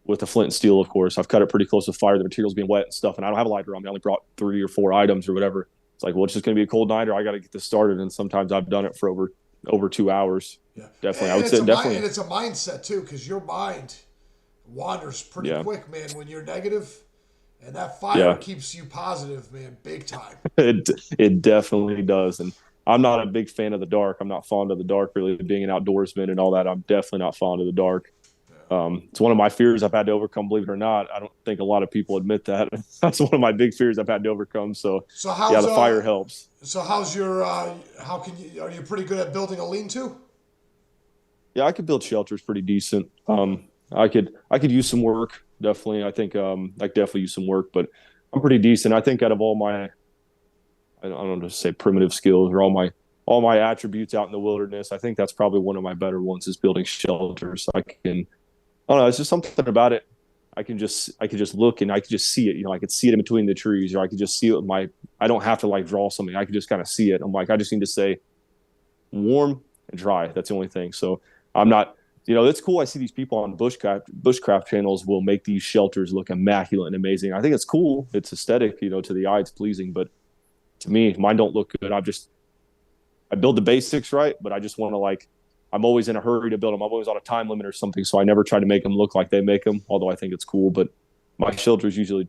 with the flint and steel, of course, I've cut it pretty close with fire. The material's being wet and stuff, and I don't have a lighter on me. I only brought 3 or 4 items or whatever. It's like, well, it's just going to be a cold night, or I got to get this started. And sometimes I've done it for over 2 hours. Yeah, Definitely, I and would say definitely. and it's a mindset too, because your mind wanders pretty Yeah, quick, man. When you're negative, and that fire yeah. keeps you positive, man, big time. It definitely does. And I'm not a big fan of the dark. I'm not fond of the dark, really, being an outdoorsman and all that. I'm definitely not fond of the dark. It's one of my fears I've had to overcome, believe it or not. I don't think a lot of people admit that. That's one of my big fears I've had to overcome. So, So yeah, how's the fire helps. how's your how can you are you pretty good at building a lean-to? Yeah, I could build shelters pretty decent. I could use some work. Definitely, I think I could definitely use some work, but I'm pretty decent. I think out of all my, I don't know to say primitive skills or all my attributes out in the wilderness, I think that's probably one of my better ones is building shelters. I don't know. It's just something about it. I could just look and I could just see it. I could see it in between the trees, or I could just see it with my. I don't have to like draw something. I could just kind of see it. I'm like, I just need to say warm and dry. That's the only thing. So I'm not. It's cool. I see these people on bushcraft channels will make these shelters look immaculate and amazing. I think it's cool. It's aesthetic. To the eye, it's pleasing. But to me, mine don't look good. I build the basics right, but I just want to like. I'm always in a hurry to build them. I'm always on a time limit or something, so I never try to make them look like they make them. Although I think it's cool, but my shelters usually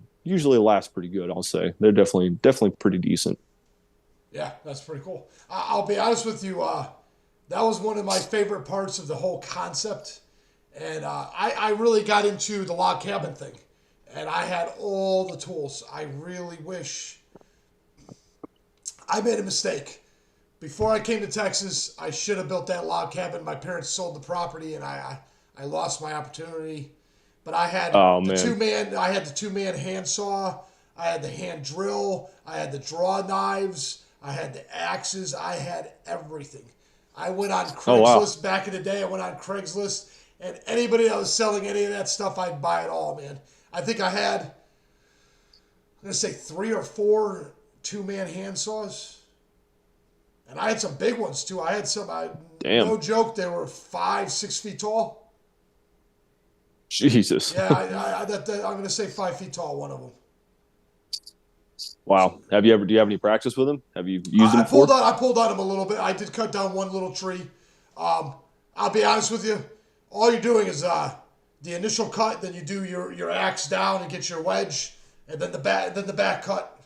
last pretty good. I'll say they're definitely pretty decent. Yeah, that's pretty cool. I'll be honest with you. That was one of my favorite parts of the whole concept, and I really got into the log cabin thing, and I had all the tools. I really wish I made a mistake. Before I came to Texas, I should have built that log cabin. My parents sold the property, and I lost my opportunity. But I had Oh the man, two man hand saw. I had the hand drill. I had the draw knives. I had the axes. I had everything. I went on oh wow, Craigslist back in the day. I went on Craigslist, and anybody that was selling any of that stuff, I'd buy it all, man. I think I had gonna say 3 or 4 2-man hand saws, and I had some big ones too. I had some. Damn. No joke, they were 5, 6 feet tall. Jesus. Yeah, I'm gonna say 5 feet tall. One of them. Wow. Do you have any practice with them? Have you used them before? I pulled on him a little bit. I did cut down one little tree. I'll be honest with you. All you're doing is the initial cut, then you do your axe down and get your wedge, and then the back cut.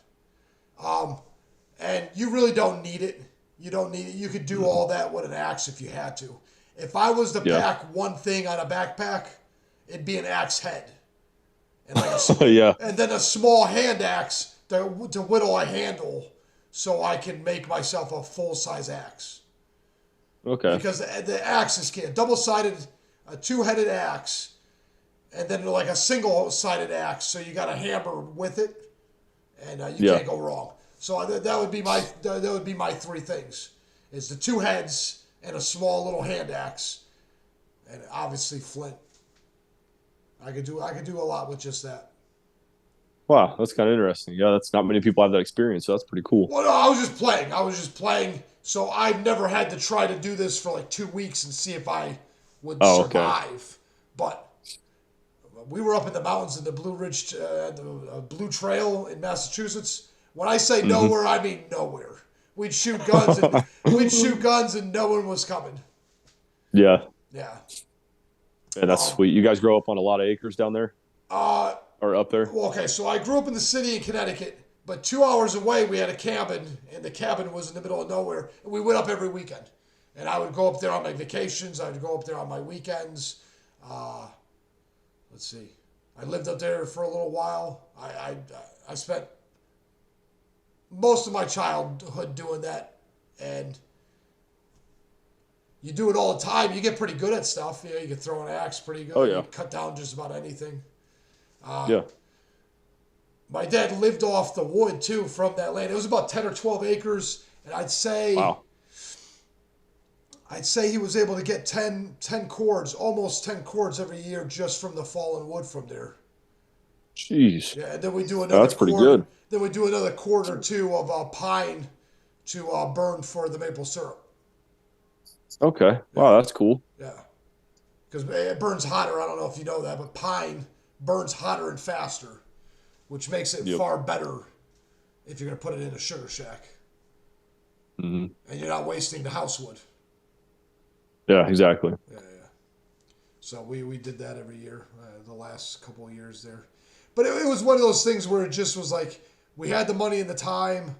And you really don't need it. You don't need it. You could do all that with an axe if you had to. If I was to pack one thing on a backpack, it'd be an axe head, and and then a small hand axe to whittle a handle, so I can make myself a full size axe. Okay. Because the axe is double-sided, a 2-headed axe, and then like a single-sided axe. So you got a hammer with it, and you can't go wrong. So that would be my 3 things: is the 2 heads and a small little hand axe, and obviously flint. I could do a lot with just that. Wow, that's kind of interesting. Yeah, that's not many people have that experience, so that's pretty cool. Well, no, I was just playing. So I've never had to try to do this for like 2 weeks and see if I would survive. Okay. But we were up in the mountains in the Blue Ridge, the Blue Trail in Massachusetts. When I say nowhere, I mean nowhere. We'd shoot guns and no one was coming. Yeah. Yeah. Yeah, that's sweet. You guys grow up on a lot of acres down there? Or up there? Well, okay, so I grew up in the city in Connecticut, but 2 hours away we had a cabin, and the cabin was in the middle of nowhere, and we went up every weekend. And I would go up there on my vacations. I would go up there on my weekends. Let's see. I lived up there for a little while. I spent most of my childhood doing that, and you do it all the time. You get pretty good at stuff. You can throw an axe pretty good. Oh, yeah. You can cut down just about anything. Yeah. My dad lived off the wood too from that land. It was about 10 or 12 acres, and I'd say he was able to get 10 cords, almost 10 cords every year just from the fallen wood from there. Jeez. Yeah, and then we do another. That's pretty good. Then we do another cord or 2 of pine to burn for the maple syrup. Okay. Wow, that's cool. Yeah, because it burns hotter. I don't know if you know that, but pine burns hotter and faster, which makes it far better if you're going to put it in a sugar shack. Mm-hmm. And you're not wasting the house wood. Yeah, exactly. Yeah. So we did that every year, the last couple of years there. But it was one of those things where it just was like, we had the money and the time,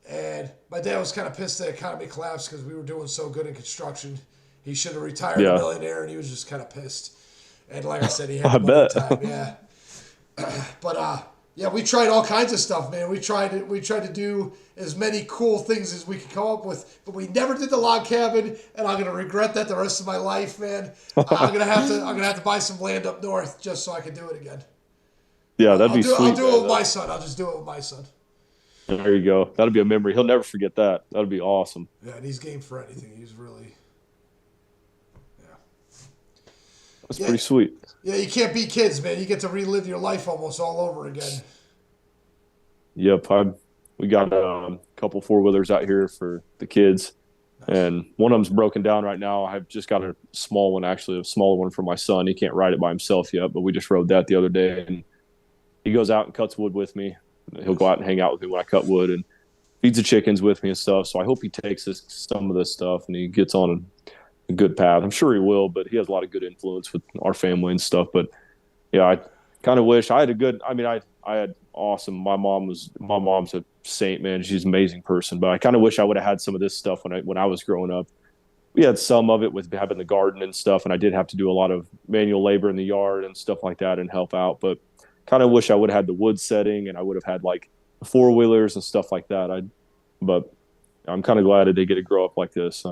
and my dad was kind of pissed the economy collapsed because we were doing so good in construction. He should have retired a millionaire, and he was just kind of pissed. And like I said, he had the money and time. Yeah. But we tried all kinds of stuff, man. We tried to do as many cool things as we could come up with, but we never did the log cabin, and I'm gonna regret that the rest of my life, man. I'm gonna have to buy some land up north just so I can do it again. Yeah, that'd be sweet. I'll do it with my son. I'll just do it with my son. There you go. That'll be a memory. He'll never forget that. That'll be awesome. Yeah, and he's game for anything. He's really, That's pretty sweet. Yeah, you can't beat kids, man. You get to relive your life almost all over again. Yep, we got a couple 4-wheelers out here for the kids, and one of them's broken down right now. I've just got a small one, actually, a smaller one for my son. He can't ride it by himself yet, but we just rode that the other day, and he goes out and cuts wood with me. He'll go out and hang out with me when I cut wood and feeds the chickens with me and stuff. So I hope he takes some of this stuff and he gets on a good path. I'm sure he will, but he has a lot of good influence with our family and stuff. But yeah, I kind of wish I had I had awesome. My mom's a saint, man. She's an amazing person, but I kind of wish I would have had some of this stuff when I was growing up. We had some of it with having the garden and stuff, and I did have to do a lot of manual labor in the yard and stuff like that and help out. But kind of wish I would have had the wood setting, and I would have had like 4-wheelers and stuff like that. But I'm kind of glad I did get to grow up like this.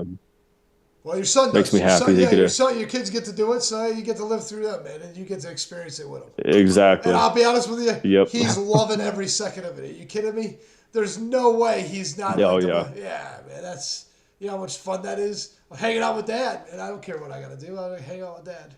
Well, your son makes me happy. Your kids get to do it, so you get to live through that, man, and you get to experience it with them. Exactly. And I'll be honest with you, yep. He's loving every second of it. Are you kidding me? There's no way he's not. Yeah, man, that's how much fun that is. Hanging out with Dad, and I don't care what I got to do. I hang out with Dad.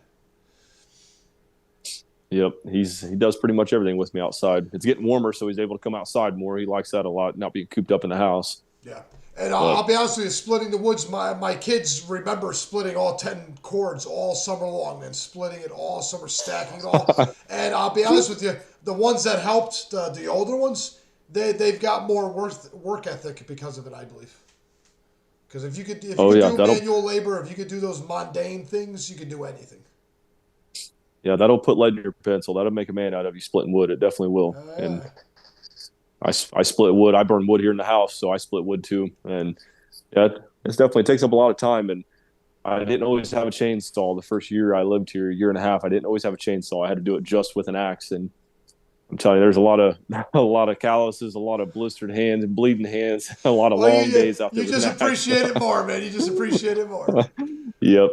Yep, he does pretty much everything with me outside. It's getting warmer, so he's able to come outside more. He likes that a lot, not being cooped up in the house. Yeah. And I'll But be honest with you, splitting the woods, my kids remember splitting all 10 cords all summer long, man. Splitting it all summer, stacking it all. And I'll be honest with you, the ones that helped, the older ones, they've got more work ethic because of it, I believe. Because if you oh could yeah, do that'll manual labor, if you could do those mundane things, you could do anything. yeah that'll put lead in your pencil. That'll make a man out of you splitting wood. It definitely will. And Yeah. I split wood. I burn wood here in the house, so I split wood too. And yeah, it's definitely it takes up a lot of time. And I didn't always have a chainsaw the first year I lived here, a year and a half. I didn't always have a chainsaw. I had to do it just with an axe. And I'm telling you, there's a lot of a lot of calluses, a lot of blistered hands and bleeding hands, a lot of Well, long days out there you with just an axe. appreciate it more, man. You just appreciate it more. Yep.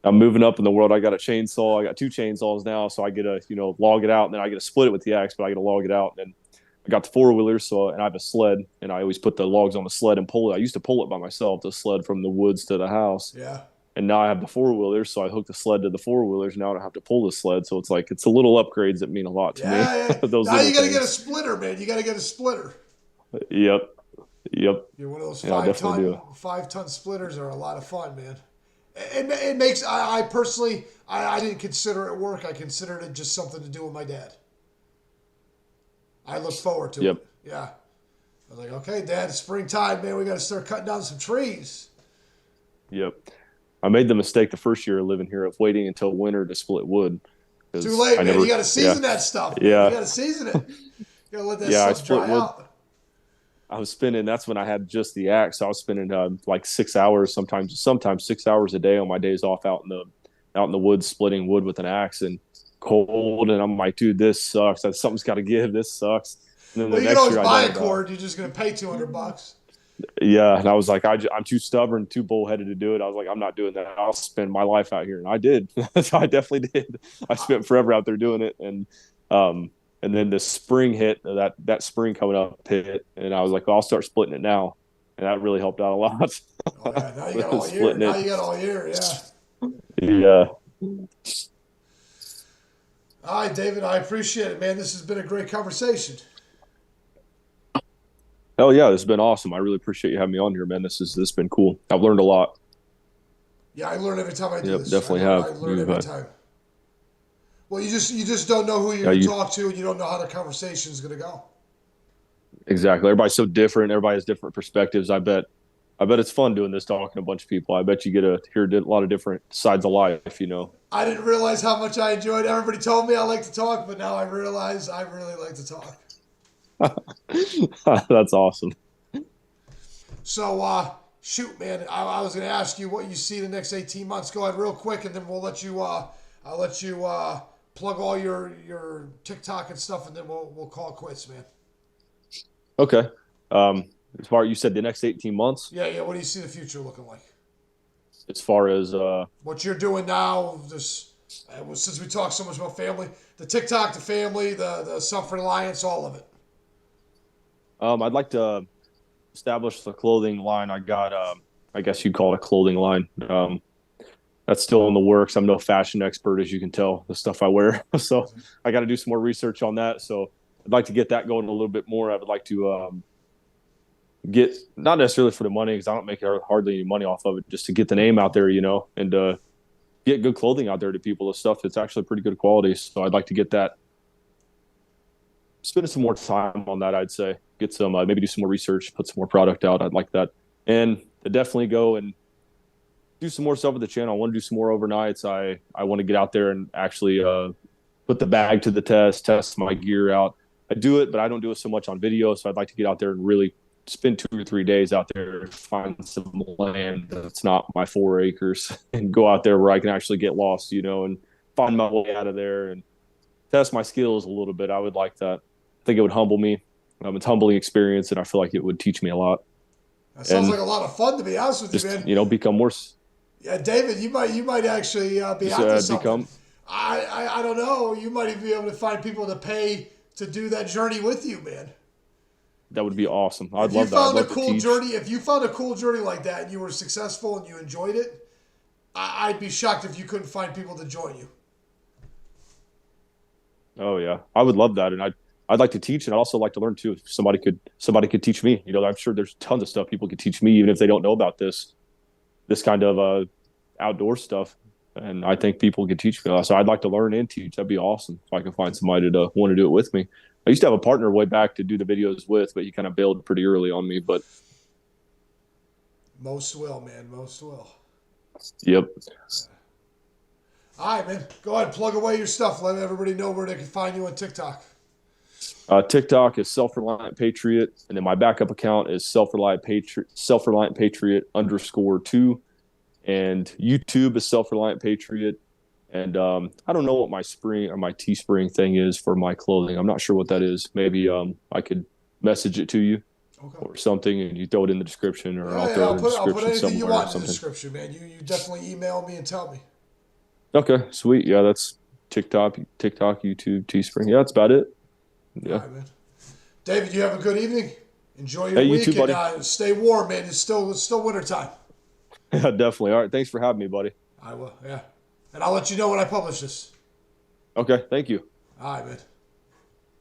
I'm moving up in the world. I got a chainsaw. I got two chainsaws now, so I get to log it out, and then I get to split it with the axe, but I get to log it out. And then I got the four wheeler, so and I have a sled, and I always put the logs on the sled and pull it. I used to pull it by myself, the sled from the woods to the house, Yeah. and now I have the four wheelers, so I hook the sled to the four wheelers. Now I don't have to pull the sled, so it's like it's the little upgrades that mean a lot to me. Yeah, yeah. Those Now little you got to get a things. splitter, man. You got to get a splitter. Yep, yep. You're one of those Yeah, I definitely do. 5 ton splitters are a lot of fun, man. It makes I personally I didn't consider it work. I considered it just something to do with my dad. I look forward to it. Yep. Yeah. I was like, okay, Dad, it's springtime, man. We got to start cutting down some trees. Yep. I made the mistake the first year of living here of waiting until winter to split wood Too because late, I man. never. You got to Yeah, season that stuff, man. You yeah, got to season it. You got to let that yeah. I stuff split dry wood. out. I was spending. That's when I had just the axe. I was spending like 6 hours, sometimes 6 hours a day on my days off out in the woods splitting wood with an axe and cold. And I'm like, dude, this sucks. Something's got to give. This sucks. And then Well, the you can next always year I buy done a it. cord. You're just gonna pay $200. Yeah, and I was like, I'm too stubborn, too bullheaded to do it. I was like, I'm not doing that. I'll spend my life out here, and I did. So I definitely did. I spent forever out there doing it, um, and then the spring hit. That spring coming up hit, and I was like, well, I'll start splitting it now, and that really helped out a lot. Oh yeah, now you got all year. Splitting Now it, you got all year. Yeah. yeah. All right, David. I appreciate it, man. This has been a great conversation. Hell yeah, this has been awesome. I really appreciate you having me on here, man. This has been cool. I've learned a lot. Yeah, I learn every time I do Yep, this. definitely I have. learn every time. Well, you just don't know who you're Yeah, gonna you talk to, and you don't know how the conversation is gonna go. exactly. Everybody's so different. Everybody has different perspectives. I bet it's fun doing this, talking to a bunch of people. I bet you get to hear a lot of different sides of life. I didn't realize how much I enjoyed it. Everybody told me I like to talk, but now I realize I really like to talk. That's awesome. So, shoot, man, I was going to ask you what you see the next 18 months. Go ahead real quick, and then we'll let you, I'll let you plug all your TikTok and stuff, and then we'll call it quits, man. Okay. As far you said the next 18 months, Yeah, yeah. What do you see the future looking like? as far as What you're doing now, since we talk so much about family, the TikTok, the family, the self-reliance, all of it. I'd like to establish the clothing line. I got I guess you'd call it a clothing line. That's still in the works. I'm no fashion expert, as you can tell, the stuff I wear. So I got to do some more research on that. So I'd like to get that going a little bit more. I would like to get, not necessarily for the money, because I don't make hardly any money off of it, just to get the name out there, and get good clothing out there to people. The stuff that's actually pretty good quality. So I'd like to get that, spend some more time on that. I'd say get some, maybe do some more research, put some more product out. I'd like that, and to definitely go and do some more stuff with the channel. I want to do some more overnights. I want to get out there and actually put the bag to the test my gear out. I do it, but I don't do it so much on video. So I'd like to get out there and really spend 2 or 3 days out there, find some land that's not my 4 acres, and go out there where I can actually get lost, and find my way out of there and test my skills a little bit. I would like that. I think it would humble me. It's a humbling experience, and I feel like it would teach me a lot. That sounds And like a lot of fun, to be honest with you, just, man. become more. Yeah, David, you might actually be Just onto something. become. I don't know. You might even be able to find people to pay to do that journey with you, man. That would be awesome. I'd If you love that. I'd found a love to cool teach. journey, if you found a cool journey like that and you were successful and you enjoyed it, I'd be shocked if you couldn't find people to join you. Oh yeah, I would love that, and I'd like to teach, and I'd also like to learn too. If somebody could teach me. You know, I'm sure there's tons of stuff people could teach me, even if they don't know about this kind of outdoor stuff. And I think people could teach me. So I'd like to learn and teach. That'd be awesome if I could find somebody to want to do it with me. I used to have a partner way back to do the videos with, but he kind of bailed pretty early on me. But Most will, man. Most will. yep. All right, man. Go ahead, plug away your stuff. Let everybody know where they can find you on TikTok. TikTok is self-reliant patriot, and then my backup account is self-reliant patriot _2, and YouTube is self-reliant patriot. And I don't know what my spring or my Teespring thing is for my clothing. I'm not sure what that is. Maybe I could message it to you Okay. or something, and you throw it in the description, or I'll Yeah, throw it in the I'll put description anything you somewhere or want in the something. description, man. You definitely email me and tell me. Okay, sweet. Yeah, that's TikTok, YouTube, Teespring. Yeah, that's about it. All Yeah. right, man. David, you have a good evening. Enjoy your Hey, you week too, and buddy. stay warm, man. It's still winter time. Yeah, definitely. All right. Thanks for having me, buddy. I will, yeah. And I'll let you know when I publish this. Okay. Thank you. All right, man.